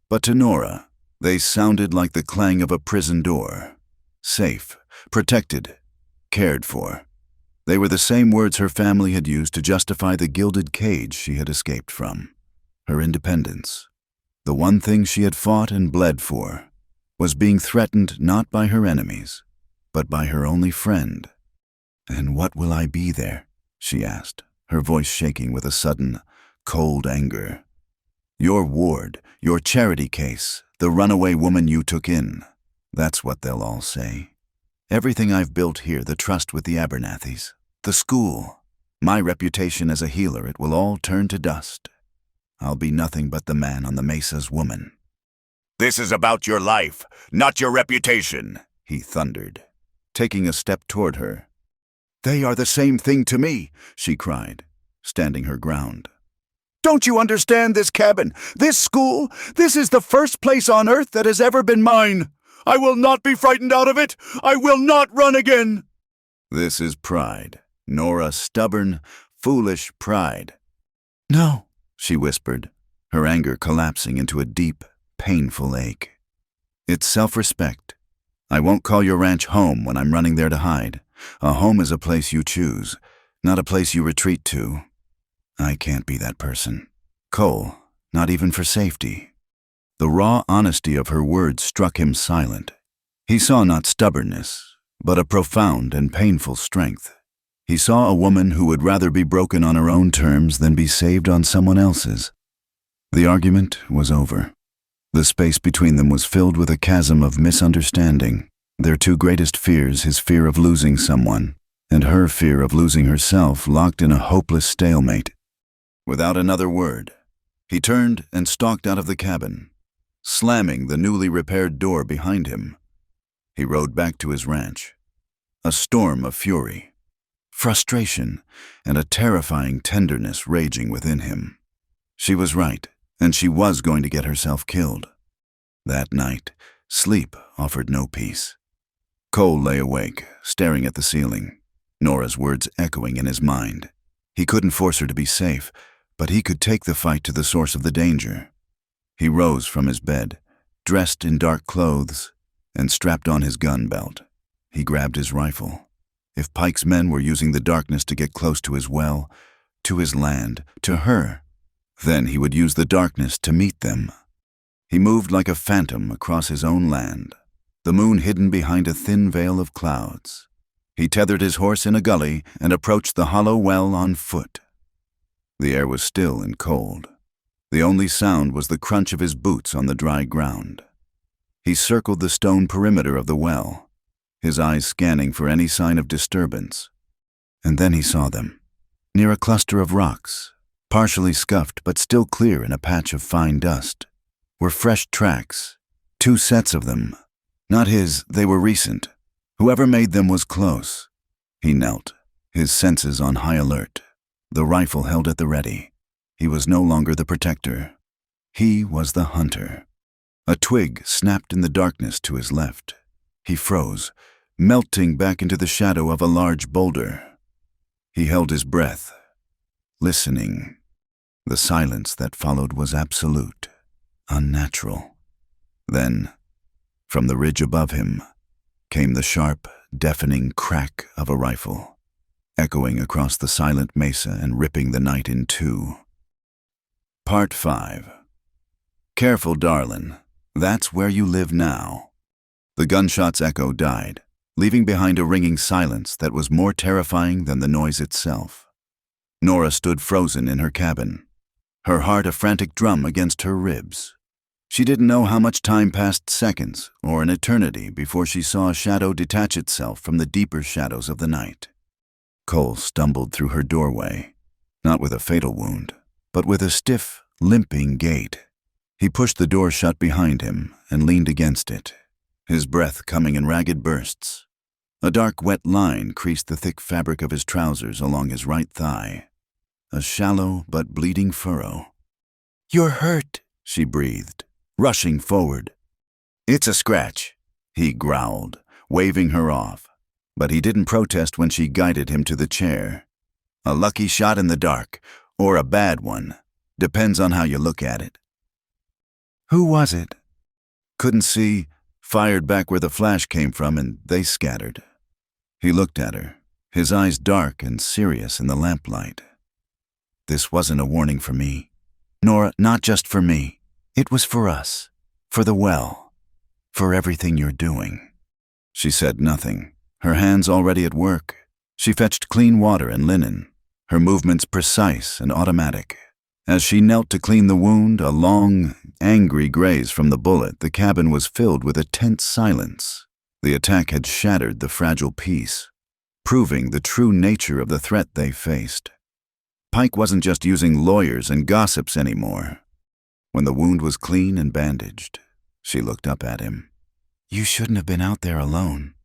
but to Nora, they sounded like the clang of a prison door. Safe, protected, cared for. They were the same words her family had used to justify the gilded cage she had escaped from. Her independence. The one thing she had fought and bled for was being threatened not by her enemies, but by her only friend. "And what will I be there?" she asked, her voice shaking with a sudden, cold anger. "Your ward, your charity case, the runaway woman you took in. That's what they'll all say. Everything I've built here, the trust with the Abernathys, the school, my reputation as a healer, it will all turn to dust. I'll be nothing but the man on the mesa's woman." "This is about your life, not your reputation," he thundered, taking a step toward her. "They are the same thing to me," she cried, standing her ground. "Don't you understand this cabin, this school? This is the first place on earth that has ever been mine. I will not be frightened out of it. I will not run again." "This is pride, Nora, stubborn, foolish pride." "No," she whispered, her anger collapsing into a deep, painful ache. "It's self-respect. I won't call your ranch home when I'm running there to hide. A home is a place you choose, not a place you retreat to. I can't be that person. Cole, not even for safety." The raw honesty of her words struck him silent. He saw not stubbornness, but a profound and painful strength. He saw a woman who would rather be broken on her own terms than be saved on someone else's. The argument was over. The space between them was filled with a chasm of misunderstanding. Their two greatest fears, his fear of losing someone, and her fear of losing herself, locked in a hopeless stalemate. Without another word, he turned and stalked out of the cabin, slamming the newly repaired door behind him. He rode back to his ranch, a storm of fury, frustration, and a terrifying tenderness raging within him. She was right, and she was going to get herself killed. That night, sleep offered no peace. Cole lay awake, staring at the ceiling, Nora's words echoing in his mind. He couldn't force her to be safe, but he could take the fight to the source of the danger. He rose from his bed, dressed in dark clothes, and strapped on his gun belt. He grabbed his rifle. If Pike's men were using the darkness to get close to his well, to his land, to her, then he would use the darkness to meet them. He moved like a phantom across his own land, the moon hidden behind a thin veil of clouds. He tethered his horse in a gully and approached the hollow well on foot. The air was still and cold. The only sound was the crunch of his boots on the dry ground. He circled the stone perimeter of the well, his eyes scanning for any sign of disturbance. And then he saw them, near a cluster of rocks, partially scuffed but still clear in a patch of fine dust, were fresh tracks, 2 sets of them. Not his, they were recent. Whoever made them was close. He knelt, his senses on high alert, the rifle held at the ready. He was no longer the protector. He was the hunter. A twig snapped in the darkness to his left. He froze, melting back into the shadow of a large boulder. He held his breath, listening. The silence that followed was absolute, unnatural. Then, from the ridge above him, came the sharp, deafening crack of a rifle, echoing across the silent mesa and ripping the night in two. Part 5. Careful, Darlin. That's where you live now. The gunshot's echo died, leaving behind a ringing silence that was more terrifying than the noise itself. Nora stood frozen in her cabin, her heart a frantic drum against her ribs. She didn't know how much time passed seconds or an eternity before she saw a shadow detach itself from the deeper shadows of the night. Cole stumbled through her doorway, not with a fatal wound, but with a stiff, limping gait. He pushed the door shut behind him and leaned against it, his breath coming in ragged bursts. A dark, wet line creased the thick fabric of his trousers along his right thigh, a shallow but bleeding furrow. "You're hurt," she breathed, rushing forward. "It's a scratch," he growled, waving her off, but he didn't protest when she guided him to the chair. A lucky shot in the dark, or a bad one, depends on how you look at it. "Who was it?" Couldn't see, fired back where the flash came from, and they scattered. He looked at her, his eyes dark and serious in the lamplight. "This wasn't a warning for me. Nora, not just for me. It was for us, for the well, for everything you're doing." She said nothing, her hands already at work. She fetched clean water and linen, her movements precise and automatic. As she knelt to clean the wound, a long, angry graze from the bullet, the cabin was filled with a tense silence. The attack had shattered the fragile peace, proving the true nature of the threat they faced. Pike wasn't just using lawyers and gossips anymore. When the wound was clean and bandaged, she looked up at him. "You shouldn't have been out there alone."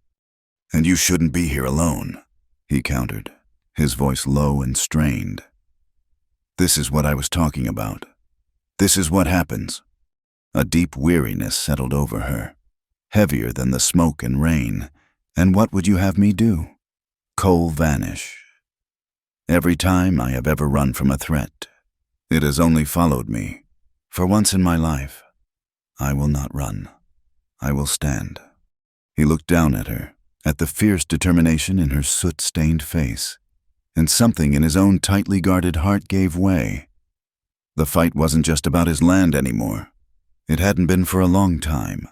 "And you shouldn't be here alone," he countered, his voice low and strained. "This is what I was talking about. This is what happens." A deep weariness settled over her, heavier than the smoke and rain. And what would you have me do? Cole vanish. Every time I have ever run from a threat, it has only followed me. For once in my life, I will not run. I will stand. He looked down at her, at the fierce determination in her soot-stained face, and something in his own tightly guarded heart gave way. The fight wasn't just about his land anymore. It hadn't been for a long time.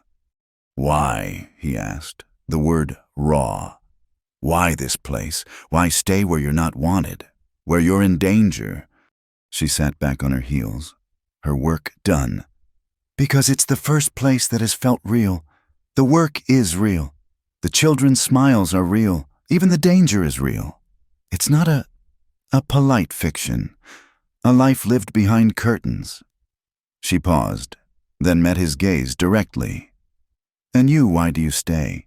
"Why?" he asked, the word raw. "Why this place? Why stay where you're not wanted, where you're in danger?" She sat back on her heels, her work done. "Because it's the first place that has felt real. The work is real. The children's smiles are real. Even the danger is real. It's not a polite fiction, a life lived behind curtains." She paused, then met his gaze directly. "And you, why do you stay?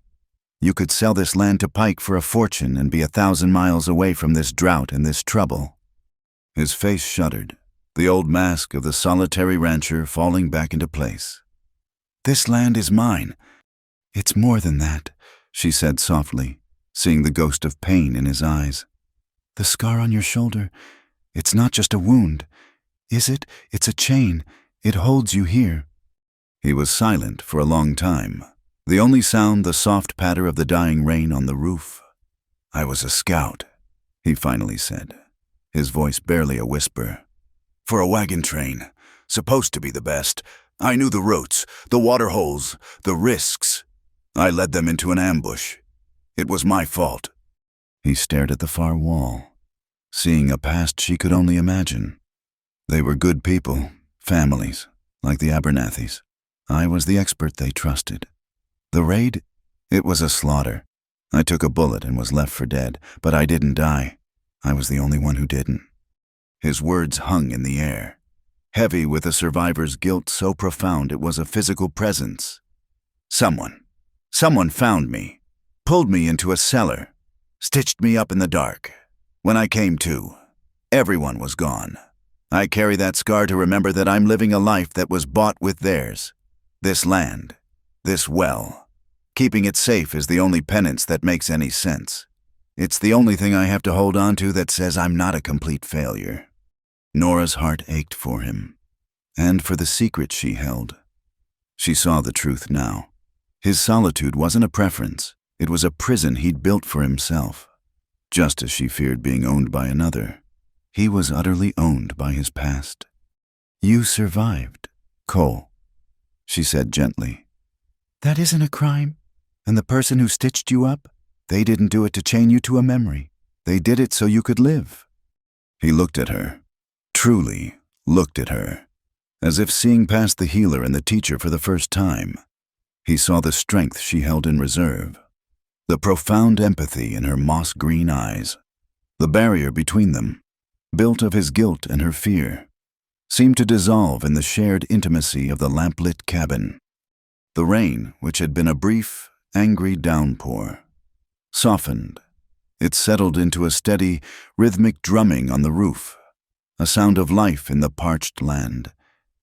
You could sell this land to Pike for a fortune and be 1,000 miles away from this drought and this trouble." His face shuddered, the old mask of the solitary rancher falling back into place. "This land is mine. It's more than that," she said softly, seeing the ghost of pain in his eyes. "The scar on your shoulder, it's not just a wound, is it? It's a chain. It holds you here." He was silent for a long time, the only sound the soft patter of the dying rain on the roof. "I was a scout," he finally said, his voice barely a whisper. "For a wagon train, supposed to be the best. I knew the routes, the water holes, the risks. I led them into an ambush. It was my fault." He stared at the far wall, seeing a past she could only imagine. They were good people, families, like the Abernathys. I was the expert they trusted. The raid? It was a slaughter. I took a bullet and was left for dead, but I didn't die. I was the only one who didn't. His words hung in the air, heavy with a survivor's guilt so profound it was a physical presence. Someone found me, pulled me into a cellar, stitched me up in the dark. When I came to, everyone was gone. I carry that scar to remember that I'm living a life that was bought with theirs. This land, this well. Keeping it safe is the only penance that makes any sense. It's the only thing I have to hold on to that says I'm not a complete failure." Nora's heart ached for him, and for the secret she held. She saw the truth now. His solitude wasn't a preference. It was a prison he'd built for himself. Just as she feared being owned by another, he was utterly owned by his past. "You survived, Cole," she said gently. "That isn't a crime. And the person who stitched you up, they didn't do it to chain you to a memory. They did it so you could live." He looked at her, truly looked at her, As if seeing past the healer and the teacher for the first time, he saw the strength she held in reserve, the profound empathy in her moss-green eyes. The barrier between them, built of his guilt and her fear, seemed to dissolve in the shared intimacy of the lamplit cabin. The rain, which had been a brief, angry downpour, softened. It settled into a steady, rhythmic drumming on the roof, a sound of life in the parched land.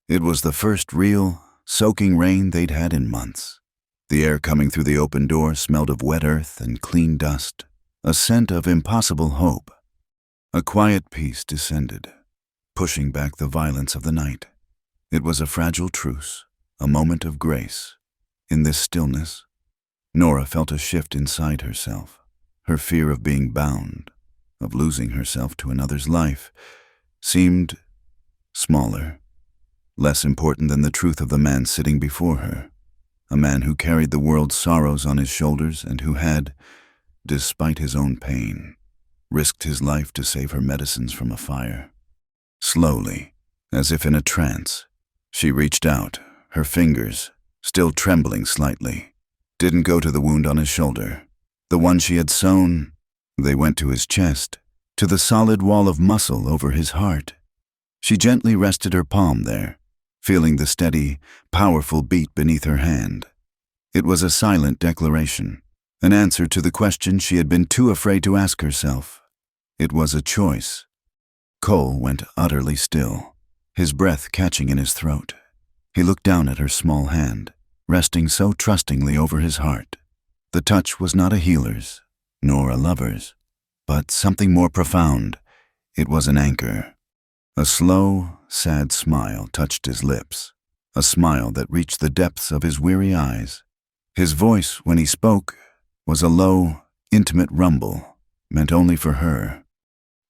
It was the first real, soaking rain they'd had in months. The air coming through the open door smelled of wet earth and clean dust, a scent of impossible hope. A quiet peace descended, pushing back the violence of the night. It was a fragile truce, a moment of grace. In this stillness, Nora felt a shift inside herself. Her fear of being bound, of losing herself to another's life, seemed smaller, less important than the truth of the man sitting before her, a man who carried the world's sorrows on his shoulders and who had, despite his own pain, risked his life to save her medicines from a fire. Slowly, as if in a trance, she reached out, her fingers, still trembling slightly, didn't go to the wound on his shoulder. The one she had sewn, they went to his chest, to the solid wall of muscle over his heart. She gently rested her palm there, feeling the steady, powerful beat beneath her hand. It was a silent declaration, an answer to the question she had been too afraid to ask herself. It was a choice. Cole went utterly still, his breath catching in his throat. He looked down at her small hand, resting so trustingly over his heart. The touch was not a healer's, nor a lover's, but something more profound. It was an anchor. A slow, sad smile touched his lips, a smile that reached the depths of his weary eyes. His voice, when he spoke, was a low, intimate rumble, meant only for her.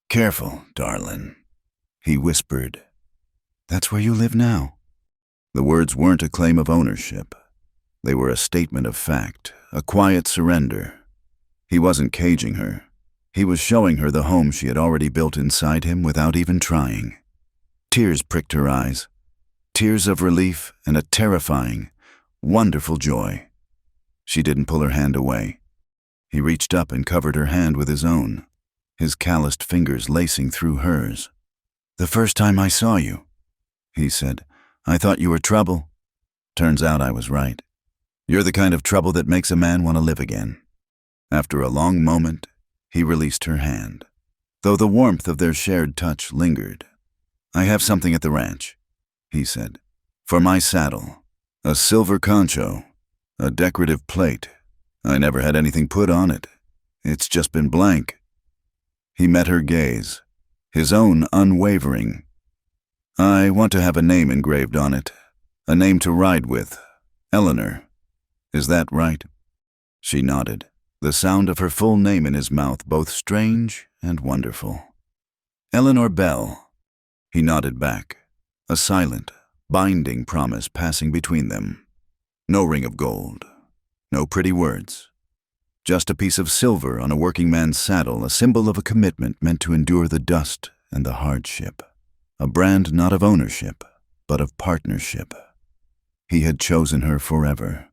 "Careful, Darlin," he whispered. "That's where you live now." The words weren't a claim of ownership. They were a statement of fact, a quiet surrender. He wasn't caging her. He was showing her the home she had already built inside him without even trying. Tears pricked her eyes, tears of relief and a terrifying, wonderful joy. She didn't pull her hand away. He reached up and covered her hand with his own, his calloused fingers lacing through hers. "The first time I saw you," he said, "I thought you were trouble. Turns out I was right. You're the kind of trouble that makes a man want to live again." After a long moment, he released her hand, though the warmth of their shared touch lingered. "I have something at the ranch," he said. "For my saddle. A silver concho, a decorative plate. I never had anything put on it. It's just been blank." He met her gaze, his own unwavering. "I want to have a name engraved on it, a name to ride with. Eleanor. Is that right?" She nodded, the sound of her full name in his mouth both strange and wonderful. "Eleanor Bell." He nodded back, a silent, binding promise passing between them. No ring of gold, no pretty words. Just a piece of silver on a working man's saddle, a symbol of a commitment meant to endure the dust and the hardship. A brand not of ownership, but of partnership. He had chosen her forever,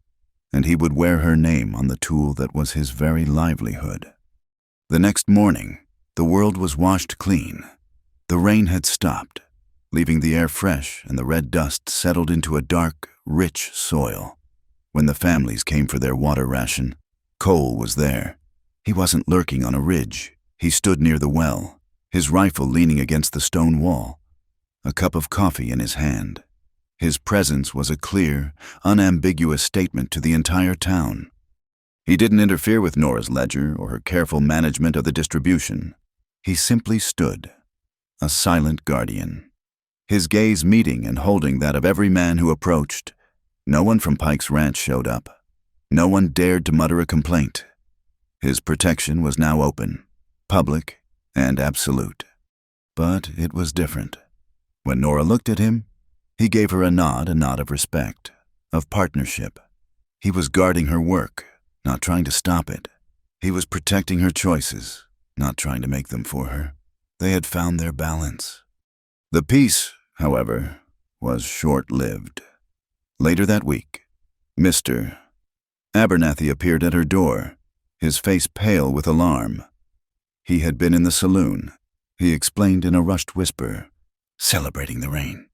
and he would wear her name on the tool that was his very livelihood. The next morning, the world was washed clean. The rain had stopped, leaving the air fresh and the red dust settled into a dark, rich soil. When the families came for their water ration, Cole was there. He wasn't lurking on a ridge. He stood near the well, his rifle leaning against the stone wall, a cup of coffee in his hand. His presence was a clear, unambiguous statement to the entire town. He didn't interfere with Nora's ledger or her careful management of the distribution. He simply stood, a silent guardian, his gaze meeting and holding that of every man who approached. No one from Pike's Ranch showed up. No one dared to mutter a complaint. His protection was now open, public, and absolute. But it was different. When Nora looked at him, he gave her a nod of respect, of partnership. He was guarding her work, not trying to stop it. He was protecting her choices, not trying to make them for her. They had found their balance. The peace, however, was short-lived. Later that week, Mr. Abernathy appeared at her door, his face pale with alarm. He had been in the saloon, he explained in a rushed whisper, celebrating the rain.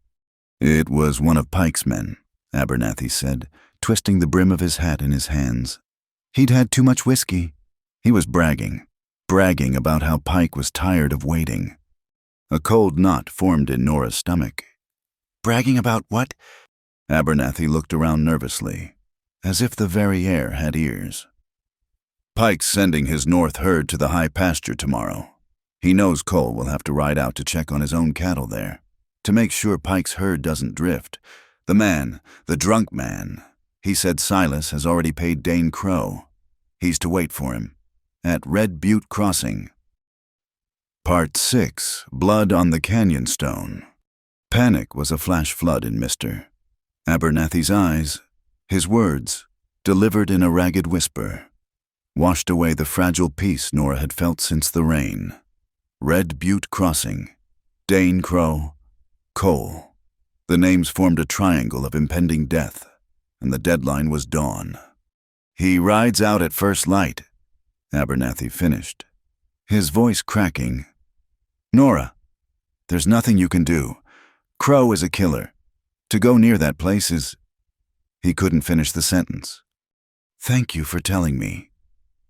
It was one of Pike's men, Abernathy said, twisting the brim of his hat in his hands. He'd had too much whiskey. He was bragging about how Pike was tired of waiting. A cold knot formed in Nora's stomach. Bragging about what? Abernathy looked around nervously, as if the very air had ears. Pike's sending his north herd to the high pasture tomorrow. He knows Cole will have to ride out to check on his own cattle there, to make sure Pike's herd doesn't drift. The man, the drunk man, he said Silas has already paid Dane Crow. He's to wait for him, at Red Butte Crossing. Part 6, Blood on the Canyon Stone. Panic was a flash flood in Mr. Abernathy's eyes. His words, delivered in a ragged whisper, washed away the fragile peace Nora had felt since the rain. Red Butte Crossing, Dane Crow, Cole. The names formed a triangle of impending death, and the deadline was dawn. He rides out at first light, Abernathy finished, his voice cracking. Nora, there's nothing you can do. Crow is a killer. To go near that place is... He couldn't finish the sentence. Thank you for telling me.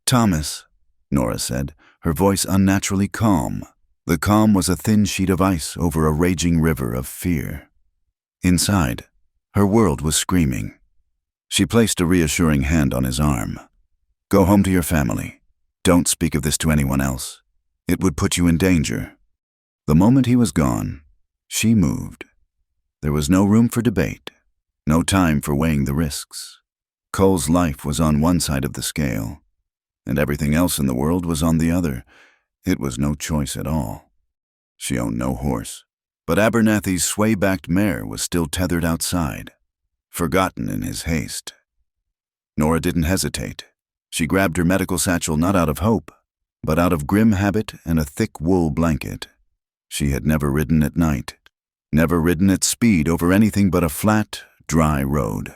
Thomas, Nora said, her voice unnaturally calm. The calm was a thin sheet of ice over a raging river of fear. Inside, her world was screaming. She placed a reassuring hand on his arm. Go home to your family. Don't speak of this to anyone else. It would put you in danger. The moment he was gone, she moved. There was no room for debate, no time for weighing the risks. Cole's life was on one side of the scale, and everything else in the world was on the other. It was no choice at all. She owned no horse, but Abernathy's sway-backed mare was still tethered outside, forgotten in his haste. Nora didn't hesitate. She grabbed her medical satchel not out of hope, but out of grim habit and a thick wool blanket. She had never ridden at night, never ridden at speed over anything but a flat, dry road.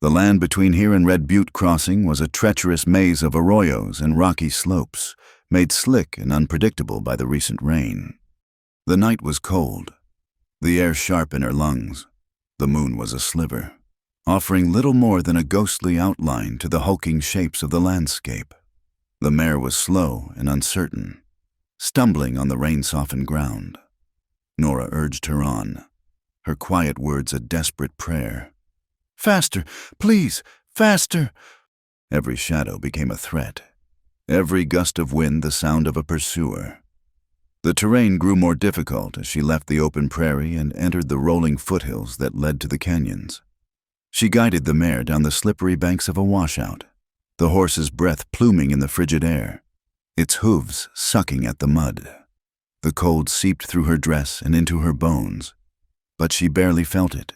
The land between here and Red Butte Crossing was a treacherous maze of arroyos and rocky slopes, made slick and unpredictable by the recent rain. The night was cold, the air sharp in her lungs. The moon was a sliver, offering little more than a ghostly outline to the hulking shapes of the landscape. The mare was slow and uncertain, stumbling on the rain-softened ground. Nora urged her on, her quiet words a desperate prayer. Faster, please, faster! Every shadow became a threat, every gust of wind the sound of a pursuer. The terrain grew more difficult as she left the open prairie and entered the rolling foothills that led to the canyons. She guided the mare down the slippery banks of a washout, the horse's breath pluming in the frigid air, its hooves sucking at the mud. The cold seeped through her dress and into her bones, but she barely felt it.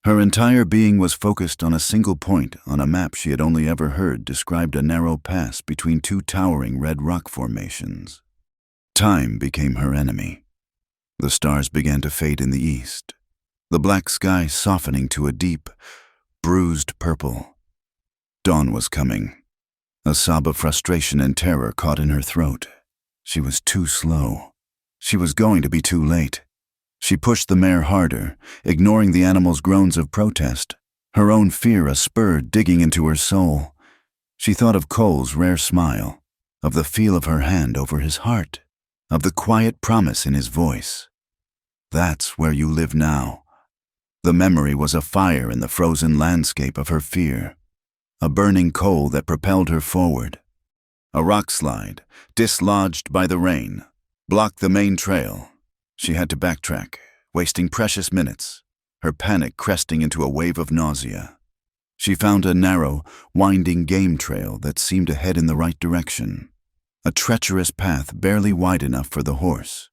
Her entire being was focused on a single point on a map she had only ever heard described a narrow pass between two towering red rock formations. Time became her enemy. The stars began to fade in the east, the black sky softening to a deep, bruised purple. Dawn was coming. A sob of frustration and terror caught in her throat. She was too slow. She was going to be too late. She pushed the mare harder, ignoring the animal's groans of protest, her own fear a spur digging into her soul. She thought of Cole's rare smile, of the feel of her hand over his heart, of the quiet promise in his voice. That's where you live now. The memory was a fire in the frozen landscape of her fear, a burning coal that propelled her forward. A rock slide, dislodged by the rain, blocked the main trail. She had to backtrack, wasting precious minutes, her panic cresting into a wave of nausea. She found a narrow, winding game trail that seemed to head in the right direction, a treacherous path barely wide enough for the horse.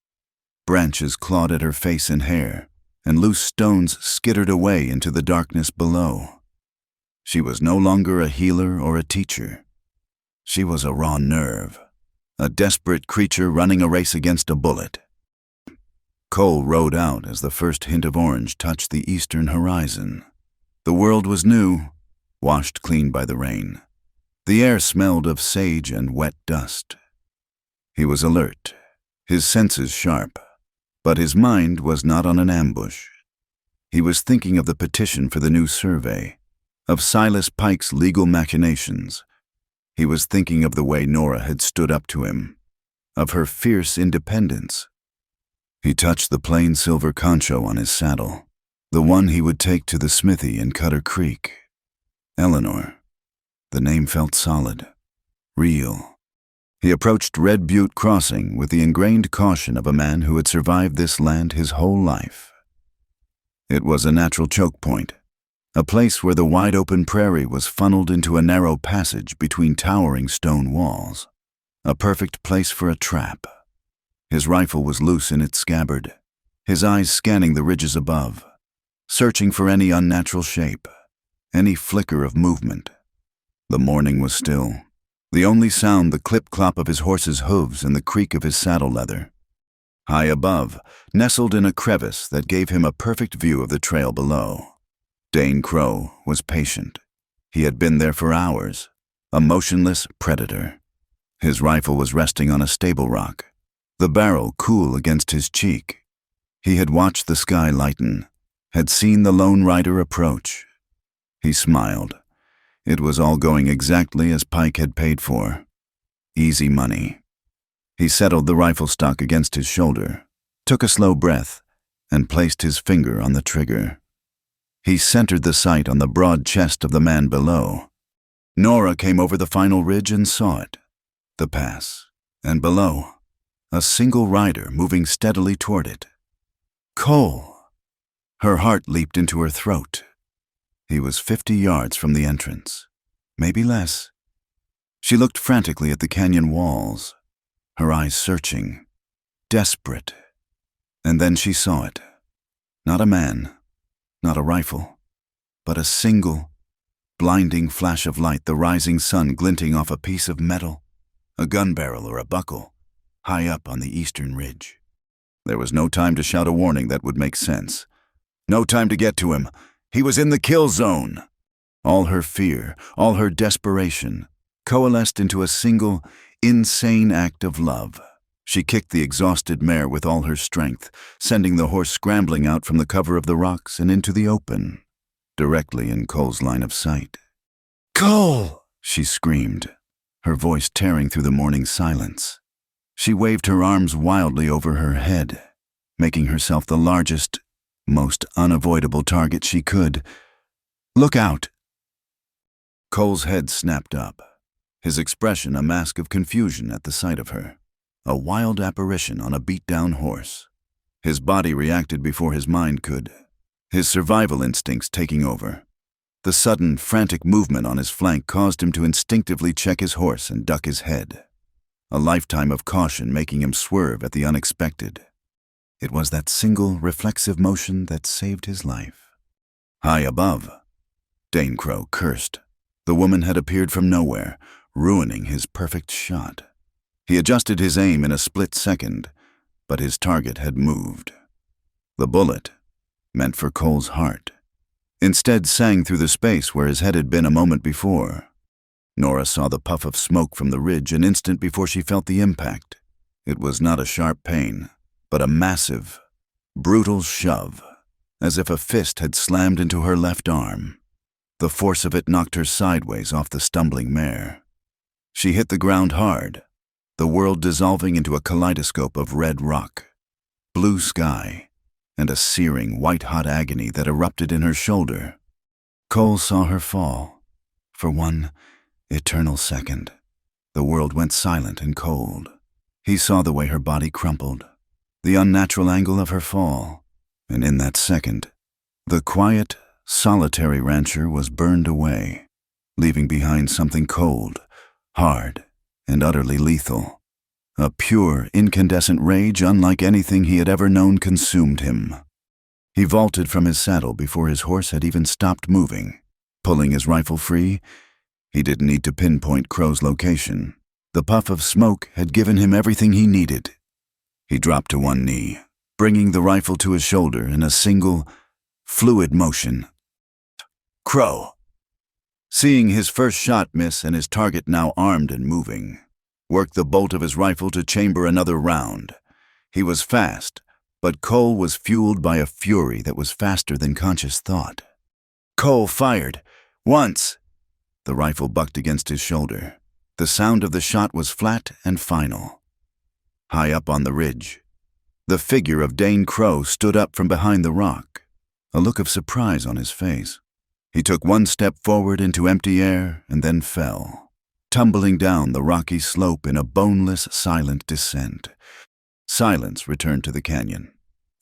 Branches clawed at her face and hair, and loose stones skittered away into the darkness below. She was no longer a healer or a teacher. She was a raw nerve, a desperate creature running a race against a bullet. Cole rode out as the first hint of orange touched the eastern horizon. The world was new, washed clean by the rain. The air smelled of sage and wet dust. He was alert, his senses sharp, but his mind was not on an ambush. He was thinking of the petition for the new survey, of Silas Pike's legal machinations. He was thinking of the way Nora had stood up to him, of her fierce independence. He touched the plain silver concho on his saddle, the one he would take to the smithy in Cutter Creek. Eleanor. The name felt solid, real. He approached Red Butte Crossing with the ingrained caution of a man who had survived this land his whole life. It was a natural choke point, a place where the wide-open prairie was funneled into a narrow passage between towering stone walls, a perfect place for a trap. His rifle was loose in its scabbard, his eyes scanning the ridges above, searching for any unnatural shape, any flicker of movement. The morning was still, the only sound the clip-clop of his horse's hooves and the creak of his saddle leather. High above, nestled in a crevice that gave him a perfect view of the trail below, Dane Crow was patient. He had been there for hours, a motionless predator. His rifle was resting on a stable rock, the barrel cool against his cheek. He had watched the sky lighten, had seen the lone rider approach. He smiled. It was all going exactly as Pike had paid for. Easy money. He settled the rifle stock against his shoulder, took a slow breath, and placed his finger on the trigger. He centered the sight on the broad chest of the man below. Nora came over the final ridge and saw it. The pass, and below, a single rider moving steadily toward it. Cole! Her heart leaped into her throat. He was 50 yards from the entrance, maybe less. She looked frantically at the canyon walls, her eyes searching, desperate. And then she saw it. Not a man, not a rifle, but a single, blinding flash of light, the rising sun glinting off a piece of metal, a gun barrel or a buckle, high up on the eastern ridge. There was no time to shout a warning that would make sense. No time to get to him. He was in the kill zone. All her fear, all her desperation, coalesced into a single, insane act of love. She kicked the exhausted mare with all her strength, sending the horse scrambling out from the cover of the rocks and into the open, directly in Cole's line of sight. "Cole!" she screamed, her voice tearing through the morning silence. She waved her arms wildly over her head, making herself the largest, most unavoidable target she could. "Look out!" Cole's head snapped up, his expression a mask of confusion at the sight of her, a wild apparition on a beat-down horse. His body reacted before his mind could, his survival instincts taking over. The sudden, frantic movement on his flank caused him to instinctively check his horse and duck his head, a lifetime of caution making him swerve at the unexpected. It was that single, reflexive motion that saved his life. High above, Dane Crow cursed. The woman had appeared from nowhere, ruining his perfect shot. He adjusted his aim in a split second, but his target had moved. The bullet, meant for Cole's heart, instead sang through the space where his head had been a moment before. Nora saw the puff of smoke from the ridge an instant before she felt the impact. It was not a sharp pain, but a massive, brutal shove, as if a fist had slammed into her left arm. The force of it knocked her sideways off the stumbling mare. She hit the ground hard, the world dissolving into a kaleidoscope of red rock, blue sky, and a searing, white-hot agony that erupted in her shoulder. Cole saw her fall. For one eternal second, the world went silent and cold. He saw the way her body crumpled, the unnatural angle of her fall, and in that second, the quiet, solitary rancher was burned away, leaving behind something cold, hard, and utterly lethal. A pure, incandescent rage unlike anything he had ever known consumed him. He vaulted from his saddle before his horse had even stopped moving. Pulling his rifle free, he didn't need to pinpoint Crow's location. The puff of smoke had given him everything he needed. He dropped to one knee, bringing the rifle to his shoulder in a single, fluid motion. Crow. Seeing his first shot miss and his target now armed and moving, worked the bolt of his rifle to chamber another round. He was fast, but Cole was fueled by a fury that was faster than conscious thought. Cole fired. Once. The rifle bucked against his shoulder. The sound of the shot was flat and final. High up on the ridge, the figure of Dane Crow stood up from behind the rock, a look of surprise on his face. He took one step forward into empty air and then fell, tumbling down the rocky slope in a boneless, silent descent. Silence returned to the canyon,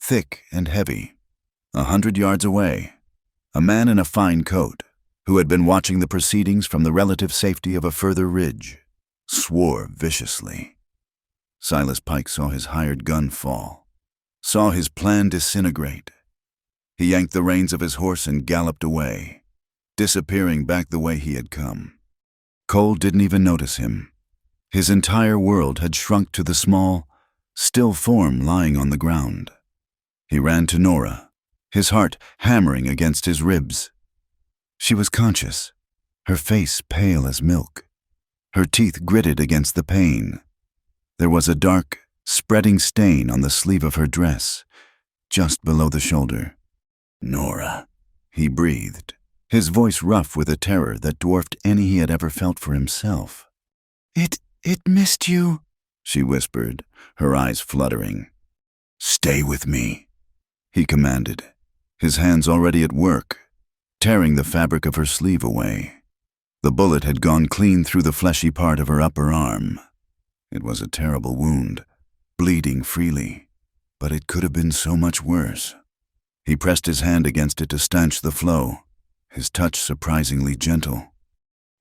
thick and heavy. 100 yards away, a man in a fine coat, who had been watching the proceedings from the relative safety of a further ridge, swore viciously. Silas Pike saw his hired gun fall, saw his plan disintegrate. He yanked the reins of his horse and galloped away, disappearing back the way he had come. Cole didn't even notice him. His entire world had shrunk to the small, still form lying on the ground. He ran to Nora, his heart hammering against his ribs. She was conscious, her face pale as milk, her teeth gritted against the pain. There was a dark, spreading stain on the sleeve of her dress, just below the shoulder. "Nora," he breathed, his voice rough with a terror that dwarfed any he had ever felt for himself. It missed you," she whispered, her eyes fluttering. "Stay with me," he commanded, his hands already at work, tearing the fabric of her sleeve away. The bullet had gone clean through the fleshy part of her upper arm. It was a terrible wound, bleeding freely, but it could have been so much worse. He pressed his hand against it to stanch the flow, his touch surprisingly gentle.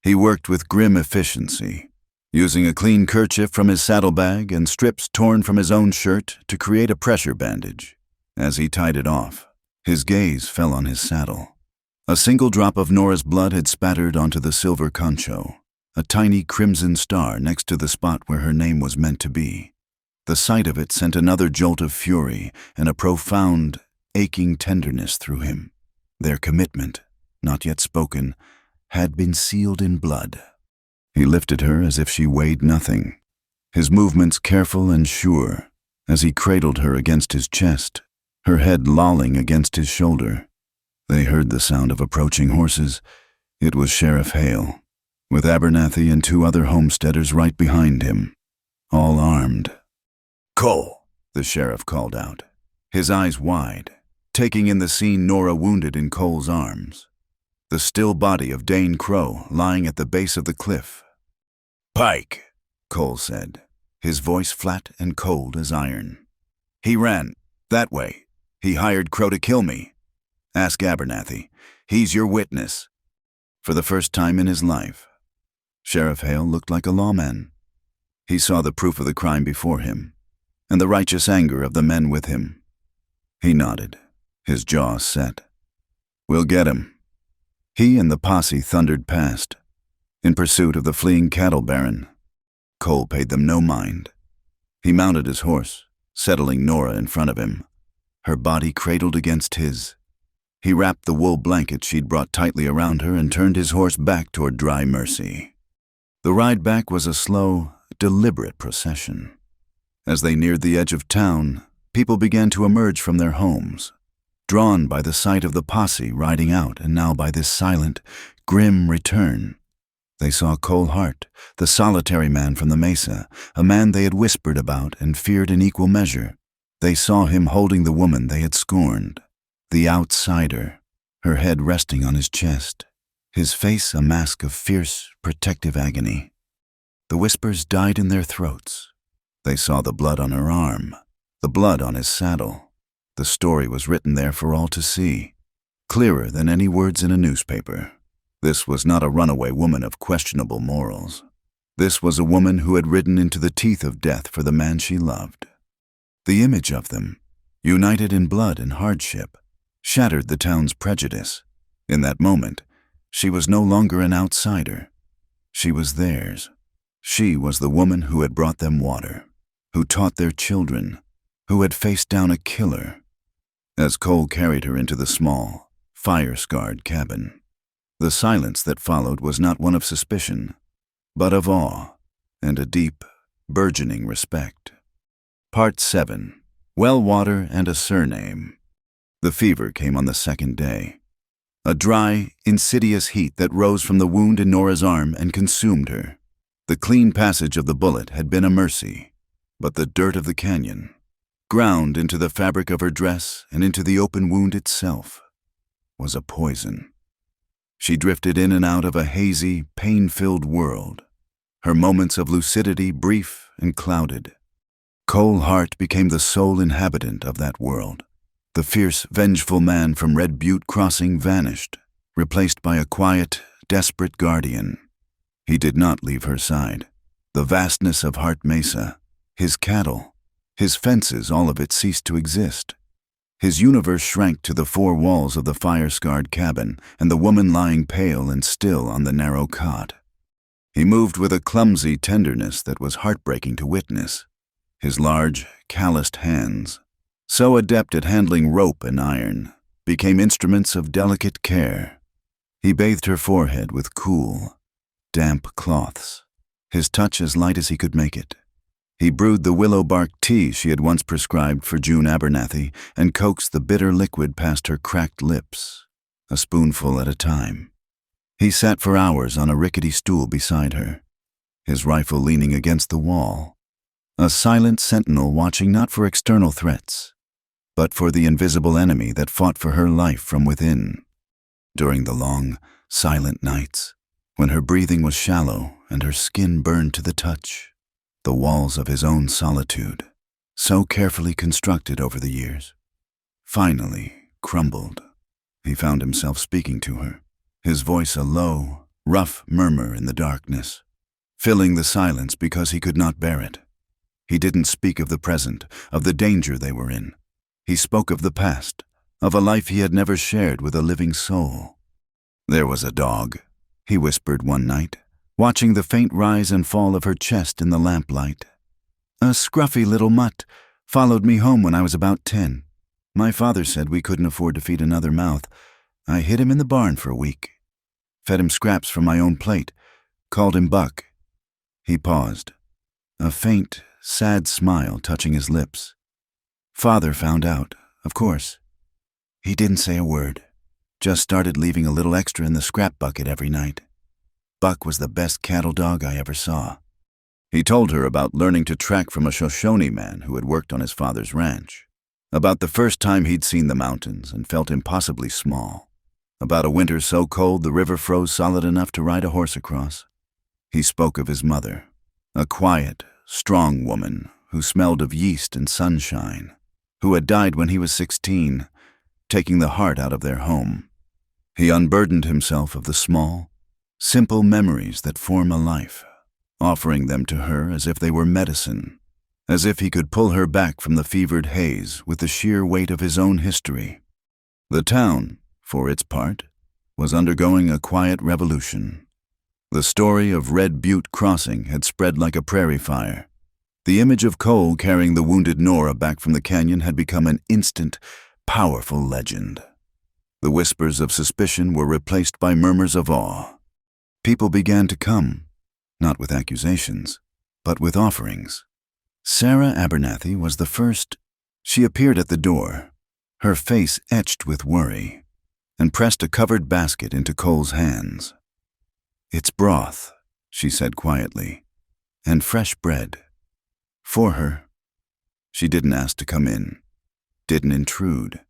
He worked with grim efficiency, using a clean kerchief from his saddlebag and strips torn from his own shirt to create a pressure bandage. As he tied it off, his gaze fell on his saddle. A single drop of Nora's blood had spattered onto the silver concho, a tiny crimson star next to the spot where her name was meant to be. The sight of it sent another jolt of fury and a profound, aching tenderness through him. Their commitment, not yet spoken, had been sealed in blood. He lifted her as if she weighed nothing, his movements careful and sure, as he cradled her against his chest, her head lolling against his shoulder. They heard the sound of approaching horses. It was Sheriff Hale, with Abernathy and 2 other homesteaders right behind him, all armed. "Cole," the sheriff called out, his eyes wide, taking in the scene Nora wounded in Cole's arms, the still body of Dane Crow lying at the base of the cliff. "Pike," Cole said, his voice flat and cold as iron. "He ran that way. He hired Crow to kill me. Ask Abernathy. He's your witness." For the first time in his life, Sheriff Hale looked like a lawman. He saw the proof of the crime before him, and the righteous anger of the men with him. He nodded, his jaw set. "We'll get him." He and the posse thundered past, in pursuit of the fleeing cattle baron. Cole paid them no mind. He mounted his horse, settling Nora in front of him, her body cradled against his. He wrapped the wool blanket she'd brought tightly around her and turned his horse back toward Dry Mercy. The ride back was a slow, deliberate procession. As they neared the edge of town, people began to emerge from their homes, drawn by the sight of the posse riding out and now by this silent, grim return. They saw Cole Hart, the solitary man from the mesa, a man they had whispered about and feared in equal measure. They saw him holding the woman they had scorned, the outsider, her head resting on his chest, his face a mask of fierce, protective agony. The whispers died in their throats. They saw the blood on her arm, the blood on his saddle. The story was written there for all to see, clearer than any words in a newspaper. This was not a runaway woman of questionable morals. This was a woman who had ridden into the teeth of death for the man she loved. The image of them, united in blood and hardship, shattered the town's prejudice. In that moment, she was no longer an outsider. She was theirs. She was the woman who had brought them water, who taught their children, who had faced down a killer, as Cole carried her into the small, fire-scarred cabin. The silence that followed was not one of suspicion, but of awe and a deep, burgeoning respect. Part 7. Well water and a surname. The fever came on the second day. A dry, insidious heat that rose from the wound in Nora's arm and consumed her. The clean passage of the bullet had been a mercy, but the dirt of the canyon, ground into the fabric of her dress and into the open wound itself, was a poison. She drifted in and out of a hazy, pain-filled world, her moments of lucidity brief and clouded. Cole Hart became the sole inhabitant of that world. The fierce, vengeful man from Red Butte Crossing vanished, replaced by a quiet, desperate guardian. He did not leave her side. The vastness of Hart Mesa, his cattle, his fences, all of it ceased to exist. His universe shrank to the four walls of the fire-scarred cabin and the woman lying pale and still on the narrow cot. He moved with a clumsy tenderness that was heartbreaking to witness. His large, calloused hands, so adept at handling rope and iron, became instruments of delicate care. He bathed her forehead with cool, damp cloths, his touch as light as he could make it. He brewed the willow bark tea she had once prescribed for June Abernathy and coaxed the bitter liquid past her cracked lips, a spoonful at a time. He sat for hours on a rickety stool beside her, his rifle leaning against the wall, a silent sentinel watching not for external threats, but for the invisible enemy that fought for her life from within. During the long, silent nights, when her breathing was shallow and her skin burned to the touch, the walls of his own solitude, so carefully constructed over the years, finally crumbled. He found himself speaking to her, his voice a low, rough murmur in the darkness, filling the silence because he could not bear it. He didn't speak of the present, of the danger they were in. He spoke of the past, of a life he had never shared with a living soul. "There was a dog," he whispered one night, watching the faint rise and fall of her chest in the lamplight. "A scruffy little mutt followed me home when I was about 10. My father said we couldn't afford to feed another mouth. I hid him in the barn for a week. Fed him scraps from my own plate, called him Buck." He paused, a faint, sad smile touching his lips. "Father found out, of course. He didn't say a word, just started leaving a little extra in the scrap bucket every night. Buck was the best cattle dog I ever saw." He told her about learning to track from a Shoshone man who had worked on his father's ranch, about the first time he'd seen the mountains and felt impossibly small, about a winter so cold the river froze solid enough to ride a horse across. He spoke of his mother, a quiet, strong woman who smelled of yeast and sunshine, who had died when he was 16, taking the heart out of their home. He unburdened himself of the small, simple memories that form a life, offering them to her as if they were medicine, as if he could pull her back from the fevered haze with the sheer weight of his own history. The town, for its part, was undergoing a quiet revolution. The story of Red Butte Crossing had spread like a prairie fire. The image of Cole carrying the wounded Nora back from the canyon had become an instant, powerful legend. The whispers of suspicion were replaced by murmurs of awe. People began to come, not with accusations, but with offerings. Sarah Abernathy was the first. She appeared at the door, her face etched with worry, and pressed a covered basket into Cole's hands. "It's broth," she said quietly, "and fresh bread. For her." She didn't ask to come in, didn't intrude.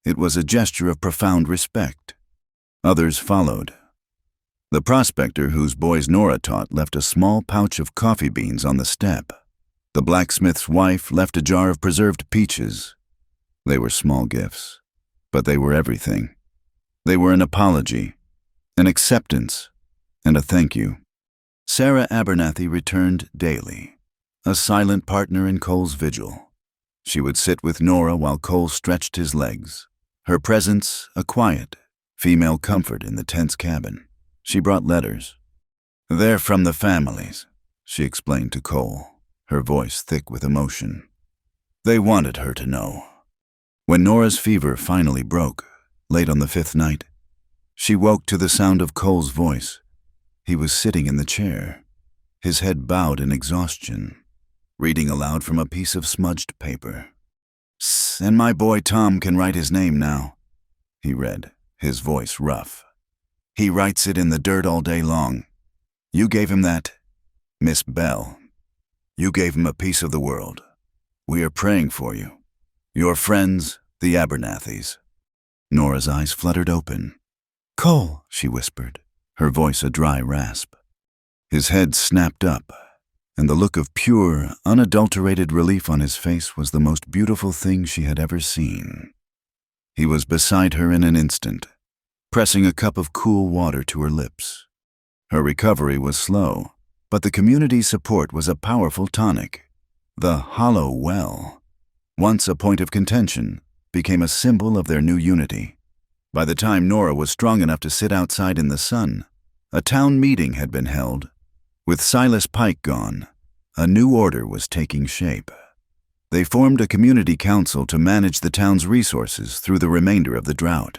It was a gesture of profound respect. Others followed. The prospector whose boys Nora taught left a small pouch of coffee beans on the step. The blacksmith's wife left a jar of preserved peaches. They were small gifts, but they were everything. They were an apology, an acceptance, and a thank you. Sarah Abernathy returned daily, a silent partner in Cole's vigil. She would sit with Nora while Cole stretched his legs, her presence a quiet, female comfort in the tense cabin. She brought letters. "They're from the families," she explained to Cole, her voice thick with emotion. They wanted her to know. When Nora's fever finally broke, late on the 5th night, she woke to the sound of Cole's voice. He was sitting in the chair, his head bowed in exhaustion, reading aloud from a piece of smudged paper. "And my boy Tom can write his name now," he read, his voice rough. "He writes it in the dirt all day long. You gave him that, Miss Bell. You gave him a piece of the world. We are praying for you. Your friends, the Abernathys." Nora's eyes fluttered open. "Cole," she whispered, her voice a dry rasp. His head snapped up, and the look of pure, unadulterated relief on his face was the most beautiful thing she had ever seen. He was beside her in an instant, pressing a cup of cool water to her lips. Her recovery was slow, but the community's support was a powerful tonic. The hollow well, once a point of contention, became a symbol of their new unity. By the time Nora was strong enough to sit outside in the sun, a town meeting had been held. With Silas Pike gone, a new order was taking shape. They formed a community council to manage the town's resources through the remainder of the drought.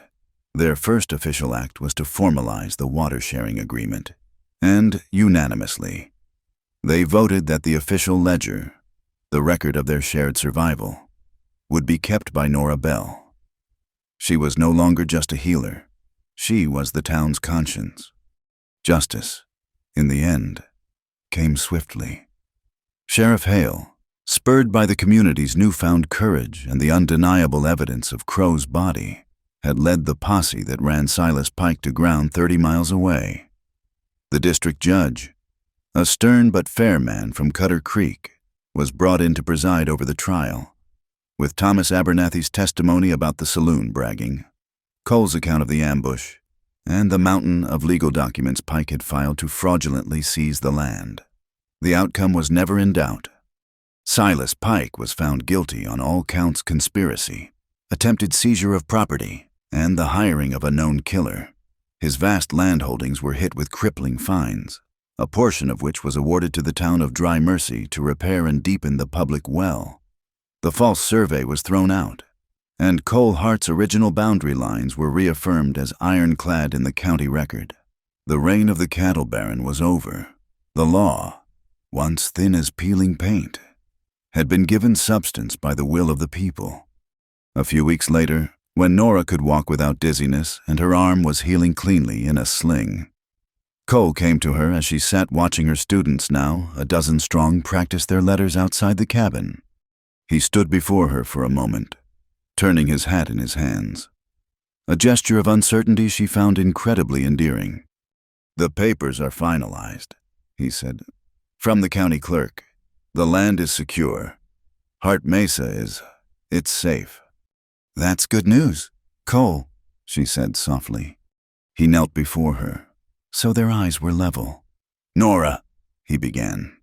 Their first official act was to formalize the water-sharing agreement, and unanimously, they voted that the official ledger, the record of their shared survival, would be kept by Nora Bell. She was no longer just a healer. She was the town's conscience. Justice, in the end, came swiftly. Sheriff Hale, spurred by the community's newfound courage and the undeniable evidence of Crow's body, had led the posse that ran Silas Pike to ground 30 miles away. The district judge, a stern but fair man from Cutter Creek, was brought in to preside over the trial, with Thomas Abernathy's testimony about the saloon bragging, Cole's account of the ambush, and the mountain of legal documents Pike had filed to fraudulently seize the land. The outcome was never in doubt. Silas Pike was found guilty on all counts: conspiracy, attempted seizure of property, and the hiring of a known killer. His vast landholdings were hit with crippling fines, a portion of which was awarded to the town of Dry Mercy to repair and deepen the public well. The false survey was thrown out, and Cole Hart's original boundary lines were reaffirmed as ironclad in the county record. The reign of the cattle baron was over. The law, once thin as peeling paint, had been given substance by the will of the people. A few weeks later, when Nora could walk without dizziness and her arm was healing cleanly in a sling, Cole came to her as she sat watching her students, now a dozen strong, practice their letters outside the cabin. He stood before her for a moment, turning his hat in his hands, a gesture of uncertainty she found incredibly endearing. "The papers are finalized," he said. "From the county clerk. The land is secure. Hart Mesa it's safe." "That's good news, Cole," she said softly. He knelt before her, so their eyes were level. "Nora," he began,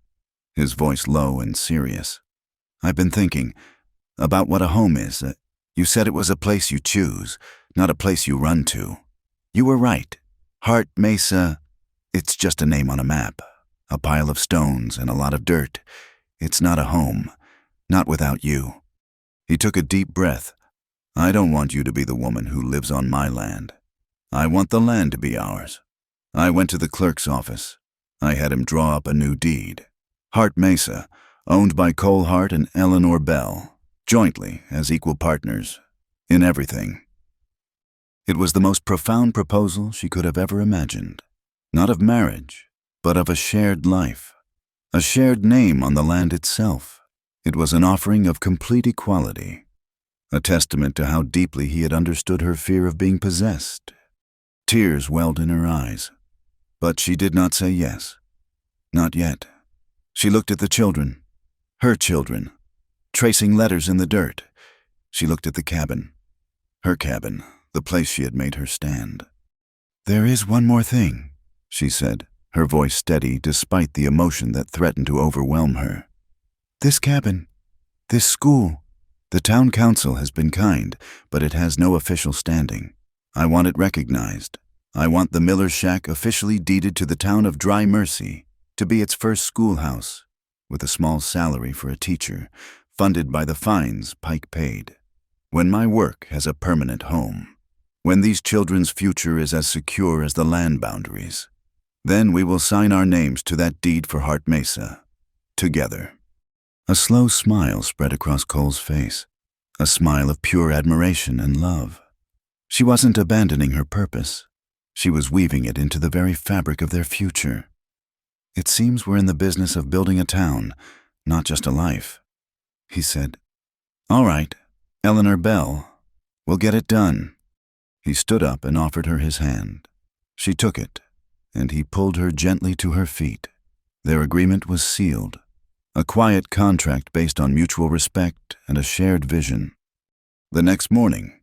his voice low and serious. "I've been thinking about what a home is. You said it was a place you choose, not a place you run to. You were right. Hart Mesa, it's just a name on a map, a pile of stones and a lot of dirt. It's not a home, not without you." He took a deep breath. "I don't want you to be the woman who lives on my land. I want the land to be ours." I went to the clerk's office. I had him draw up a new deed. Hart Mesa, owned by Cole Hart and Eleanor Bell, jointly as equal partners, in everything. It was the most profound proposal she could have ever imagined. Not of marriage, but of a shared life, a shared name on the land itself. It was an offering of complete equality, a testament to how deeply he had understood her fear of being possessed. Tears welled in her eyes, but she did not say yes. Not yet. She looked at the children, her children, tracing letters in the dirt. She looked at the cabin, her cabin, the place she had made her stand. "There is one more thing," she said, her voice steady despite the emotion that threatened to overwhelm her. "This cabin, this school, the town council has been kind, but it has no official standing. I want it recognized. I want the Miller Shack officially deeded to the town of Dry Mercy to be its first schoolhouse, with a small salary for a teacher, funded by the fines Pike paid. When my work has a permanent home, when these children's future is as secure as the land boundaries, then we will sign our names to that deed for Heart Mesa, together." A slow smile spread across Cole's face, a smile of pure admiration and love. She wasn't abandoning her purpose. She was weaving it into the very fabric of their future. "It seems we're in the business of building a town, not just a life," he said. "All right, Eleanor Bell, we'll get it done." He stood up and offered her his hand. She took it, and he pulled her gently to her feet. Their agreement was sealed, a quiet contract based on mutual respect and a shared vision. The next morning,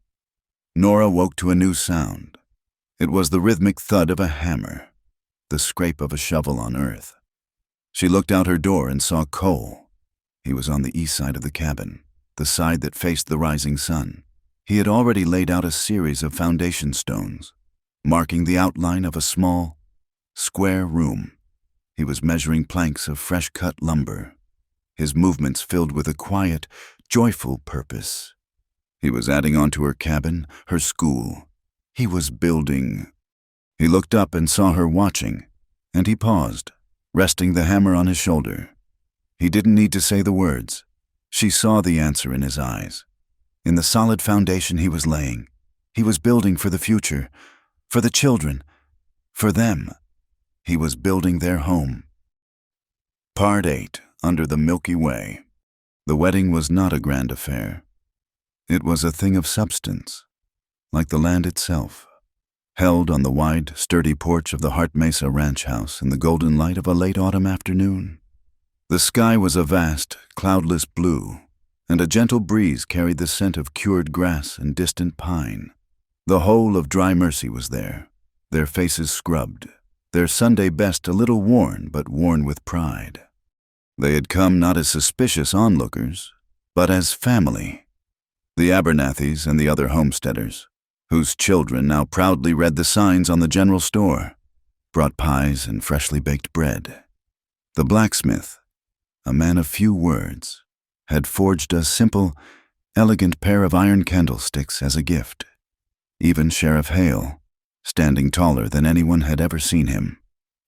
Nora woke to a new sound. It was the rhythmic thud of a hammer, the scrape of a shovel on earth. She looked out her door and saw Cole. He was on the east side of the cabin, the side that faced the rising sun. He had already laid out a series of foundation stones, marking the outline of a small, square room. He was measuring planks of fresh-cut lumber, his movements filled with a quiet, joyful purpose. He was adding on to her cabin, her school. He was building. He looked up and saw her watching, and he paused, resting the hammer on his shoulder. He didn't need to say the words. She saw the answer in his eyes. In the solid foundation he was laying, he was building for the future, for the children, for them. He was building their home. Part 8. Under the Milky Way. The wedding was not a grand affair. It was a thing of substance, like the land itself, held on the wide, sturdy porch of the Heart Mesa ranch house in the golden light of a late autumn afternoon. The sky was a vast, cloudless blue, and a gentle breeze carried the scent of cured grass and distant pine. The whole of Dry Mercy was there, their faces scrubbed, their Sunday best a little worn, but worn with pride. They had come not as suspicious onlookers, but as family. The Abernathys and the other homesteaders, whose children now proudly read the signs on the general store, brought pies and freshly baked bread. The blacksmith, a man of few words, had forged a simple, elegant pair of iron candlesticks as a gift. Even Sheriff Hale, standing taller than anyone had ever seen him,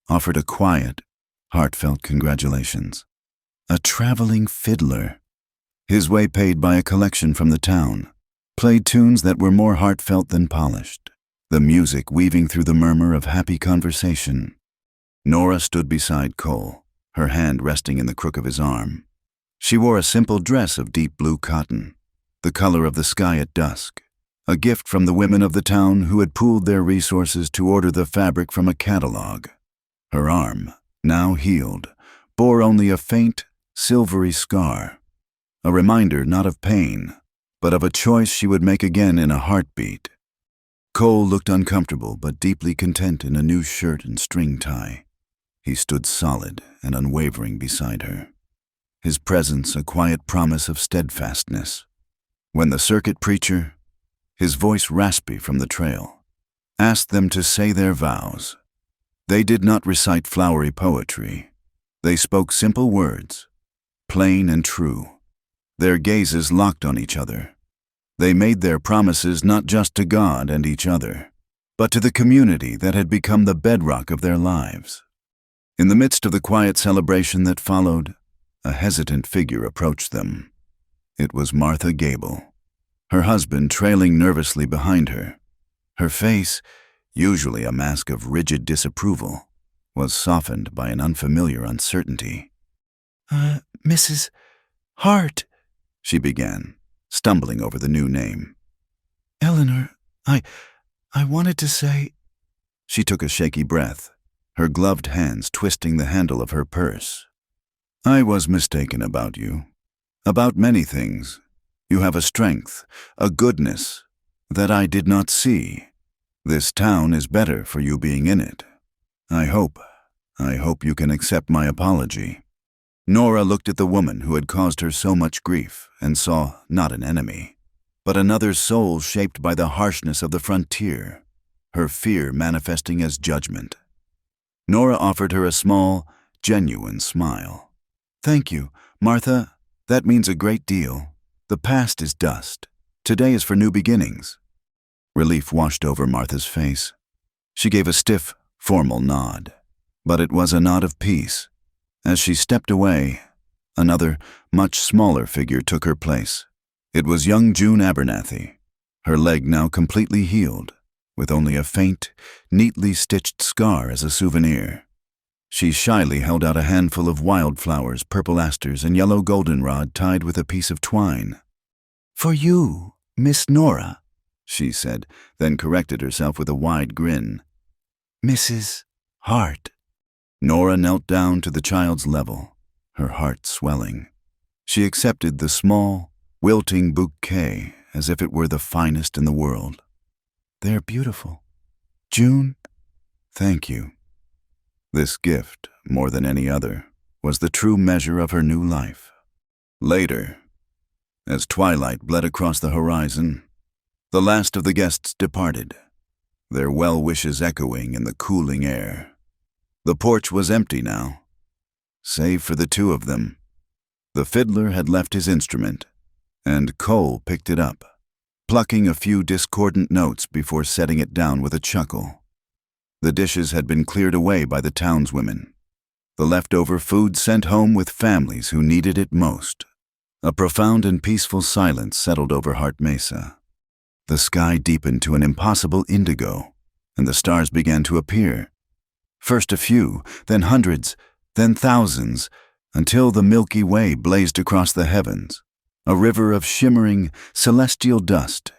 offered a quiet, heartfelt congratulations. A traveling fiddler, his way paid by a collection from the town, played tunes that were more heartfelt than polished, the music weaving through the murmur of happy conversation. Nora stood beside Cole, her hand resting in the crook of his arm. She wore a simple dress of deep blue cotton, the color of the sky at dusk, a gift from the women of the town who had pooled their resources to order the fabric from a catalog. Her arm, now healed, bore only a faint, silvery scar, a reminder not of pain, but of a choice she would make again in a heartbeat. Cole looked uncomfortable but deeply content in a new shirt and string tie. He stood solid and unwavering beside her, his presence a quiet promise of steadfastness. When the circuit preacher, his voice raspy from the trail, asked them to say their vows, they did not recite flowery poetry. They spoke simple words, plain and true. Their gazes locked on each other. They made their promises not just to God and each other, but to the community that had become the bedrock of their lives. In the midst of the quiet celebration that followed, a hesitant figure approached them. It was Martha Gable, her husband trailing nervously behind her. Her face, usually a mask of rigid disapproval, was softened by an unfamiliar uncertainty. Mrs. Hart, she began, stumbling over the new name. Eleanor, I wanted to say—" She took a shaky breath, her gloved hands twisting the handle of her purse. "I was mistaken about you. About many things. You have a strength, a goodness, that I did not see. This town is better for you being in it. I hope you can accept my apology." Nora looked at the woman who had caused her so much grief and saw not an enemy, but another soul shaped by the harshness of the frontier, her fear manifesting as judgment. Nora offered her a small, genuine smile. "Thank you, Martha. That means a great deal. The past is dust. Today is for new beginnings. Relief washed over Martha's face. She gave a stiff, formal nod. But it was a nod of peace. As she stepped away, another, much smaller figure took her place. It was young June Abernathy, her leg now completely healed, with only a faint, neatly stitched scar as a souvenir. She shyly held out a handful of wildflowers, purple asters, and yellow goldenrod tied with a piece of twine. "For you, Miss Nora," she said, then corrected herself with a wide grin. "Mrs. Hart." Nora knelt down to the child's level, her heart swelling. She accepted the small, wilting bouquet as if it were the finest in the world. "They're beautiful. June, thank you." This gift, more than any other, was the true measure of her new life. Later, as twilight bled across the horizon, the last of the guests departed, their well wishes echoing in the cooling air. The porch was empty now, save for the two of them. The fiddler had left his instrument, and Cole picked it up, plucking a few discordant notes before setting it down with a chuckle. The dishes had been cleared away by the townswomen, the leftover food sent home with families who needed it most. A profound and peaceful silence settled over Hart Mesa. The sky deepened to an impossible indigo, and the stars began to appear. First a few, then hundreds, then thousands, until the Milky Way blazed across the heavens, a river of shimmering, celestial dust.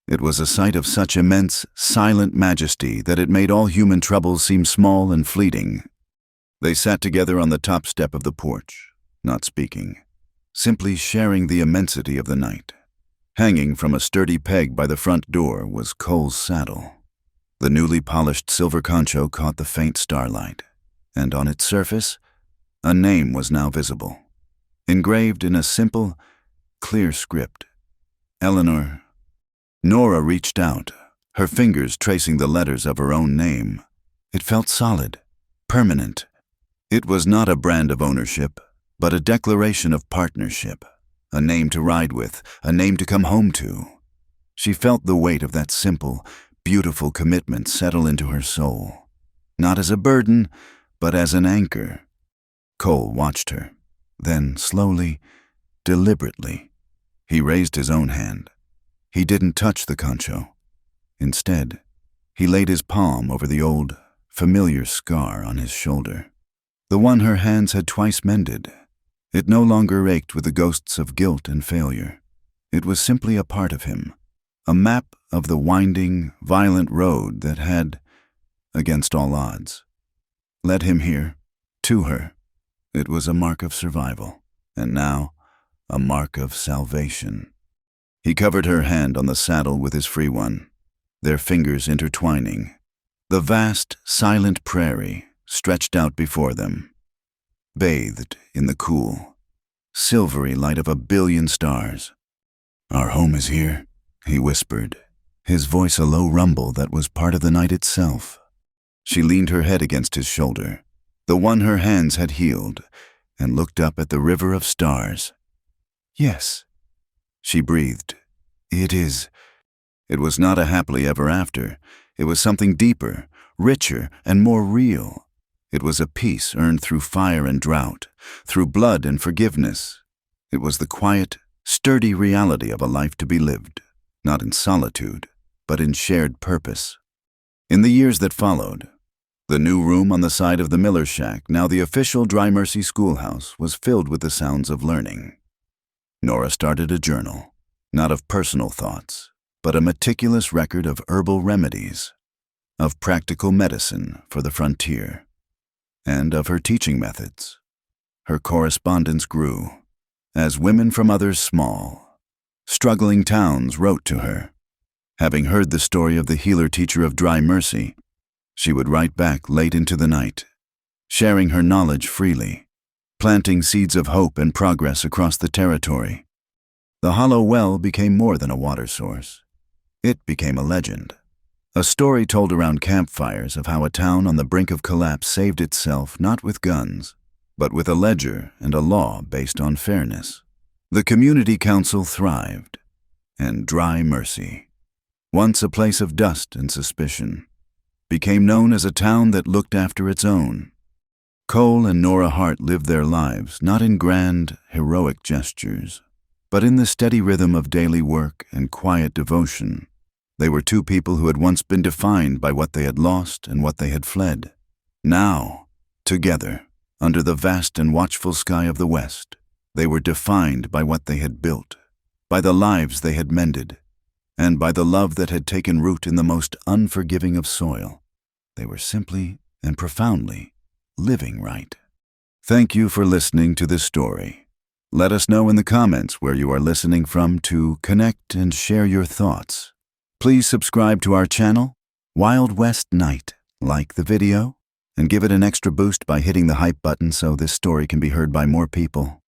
It was a sight of such immense, silent majesty that it made all human troubles seem small and fleeting. They sat together on the top step of the porch, not speaking, simply sharing the immensity of the night. Hanging from a sturdy peg by the front door was Cole's saddle. The newly polished silver concho caught the faint starlight, and on its surface, a name was now visible, engraved in a simple, clear script. Eleanor. Nora reached out, her fingers tracing the letters of her own name. It felt solid, permanent. It was not a brand of ownership, but a declaration of partnership, a name to ride with, a name to come home to. She felt the weight of that simple, beautiful commitment settle into her soul, not as a burden, but as an anchor. Cole watched her. Then, slowly, deliberately, he raised his own hand. He didn't touch the concho. Instead, he laid his palm over the old, familiar scar on his shoulder, the one her hands had twice mended. It no longer ached with the ghosts of guilt and failure. It was simply a part of him, a map of the winding, violent road that had, against all odds, led him here, to her. It was a mark of survival, and now a mark of salvation. He covered her hand on the saddle with his free one, their fingers intertwining. The vast, silent prairie stretched out before them, bathed in the cool, silvery light of a billion stars. "Our home is here," he whispered, his voice a low rumble that was part of the night itself. She leaned her head against his shoulder, the one her hands had healed, and looked up at the river of stars. "Yes," she breathed. "It is." It was not a happily ever after. It was something deeper, richer, and more real. It was a peace earned through fire and drought, through blood and forgiveness. It was the quiet, sturdy reality of a life to be lived, not in solitude, but in shared purpose. In the years that followed, the new room on the side of the Miller Shack, now the official Dry Mercy schoolhouse, was filled with the sounds of learning. Nora started a journal, not of personal thoughts, but a meticulous record of herbal remedies, of practical medicine for the frontier, and of her teaching methods. Her correspondence grew, as women from others small, struggling towns wrote to her. Having heard the story of the healer teacher of Dry Mercy, she would write back late into the night, sharing her knowledge freely, planting seeds of hope and progress across the territory. The hollow well became more than a water source. It became a legend, a story told around campfires of how a town on the brink of collapse saved itself not with guns, but with a ledger and a law based on fairness. The community council thrived, and Dry Mercy, once a place of dust and suspicion, became known as a town that looked after its own. Cole and Nora Hart lived their lives not in grand, heroic gestures, but in the steady rhythm of daily work and quiet devotion. They were two people who had once been defined by what they had lost and what they had fled. Now, together, under the vast and watchful sky of the West, they were defined by what they had built, by the lives they had mended, and by the love that had taken root in the most unforgiving of soil. They were simply and profoundly living right. Thank you for listening to this story. Let us know in the comments where you are listening from to connect and share your thoughts. Please subscribe to our channel, Wild West Night, like the video, and give it an extra boost by hitting the hype button so this story can be heard by more people.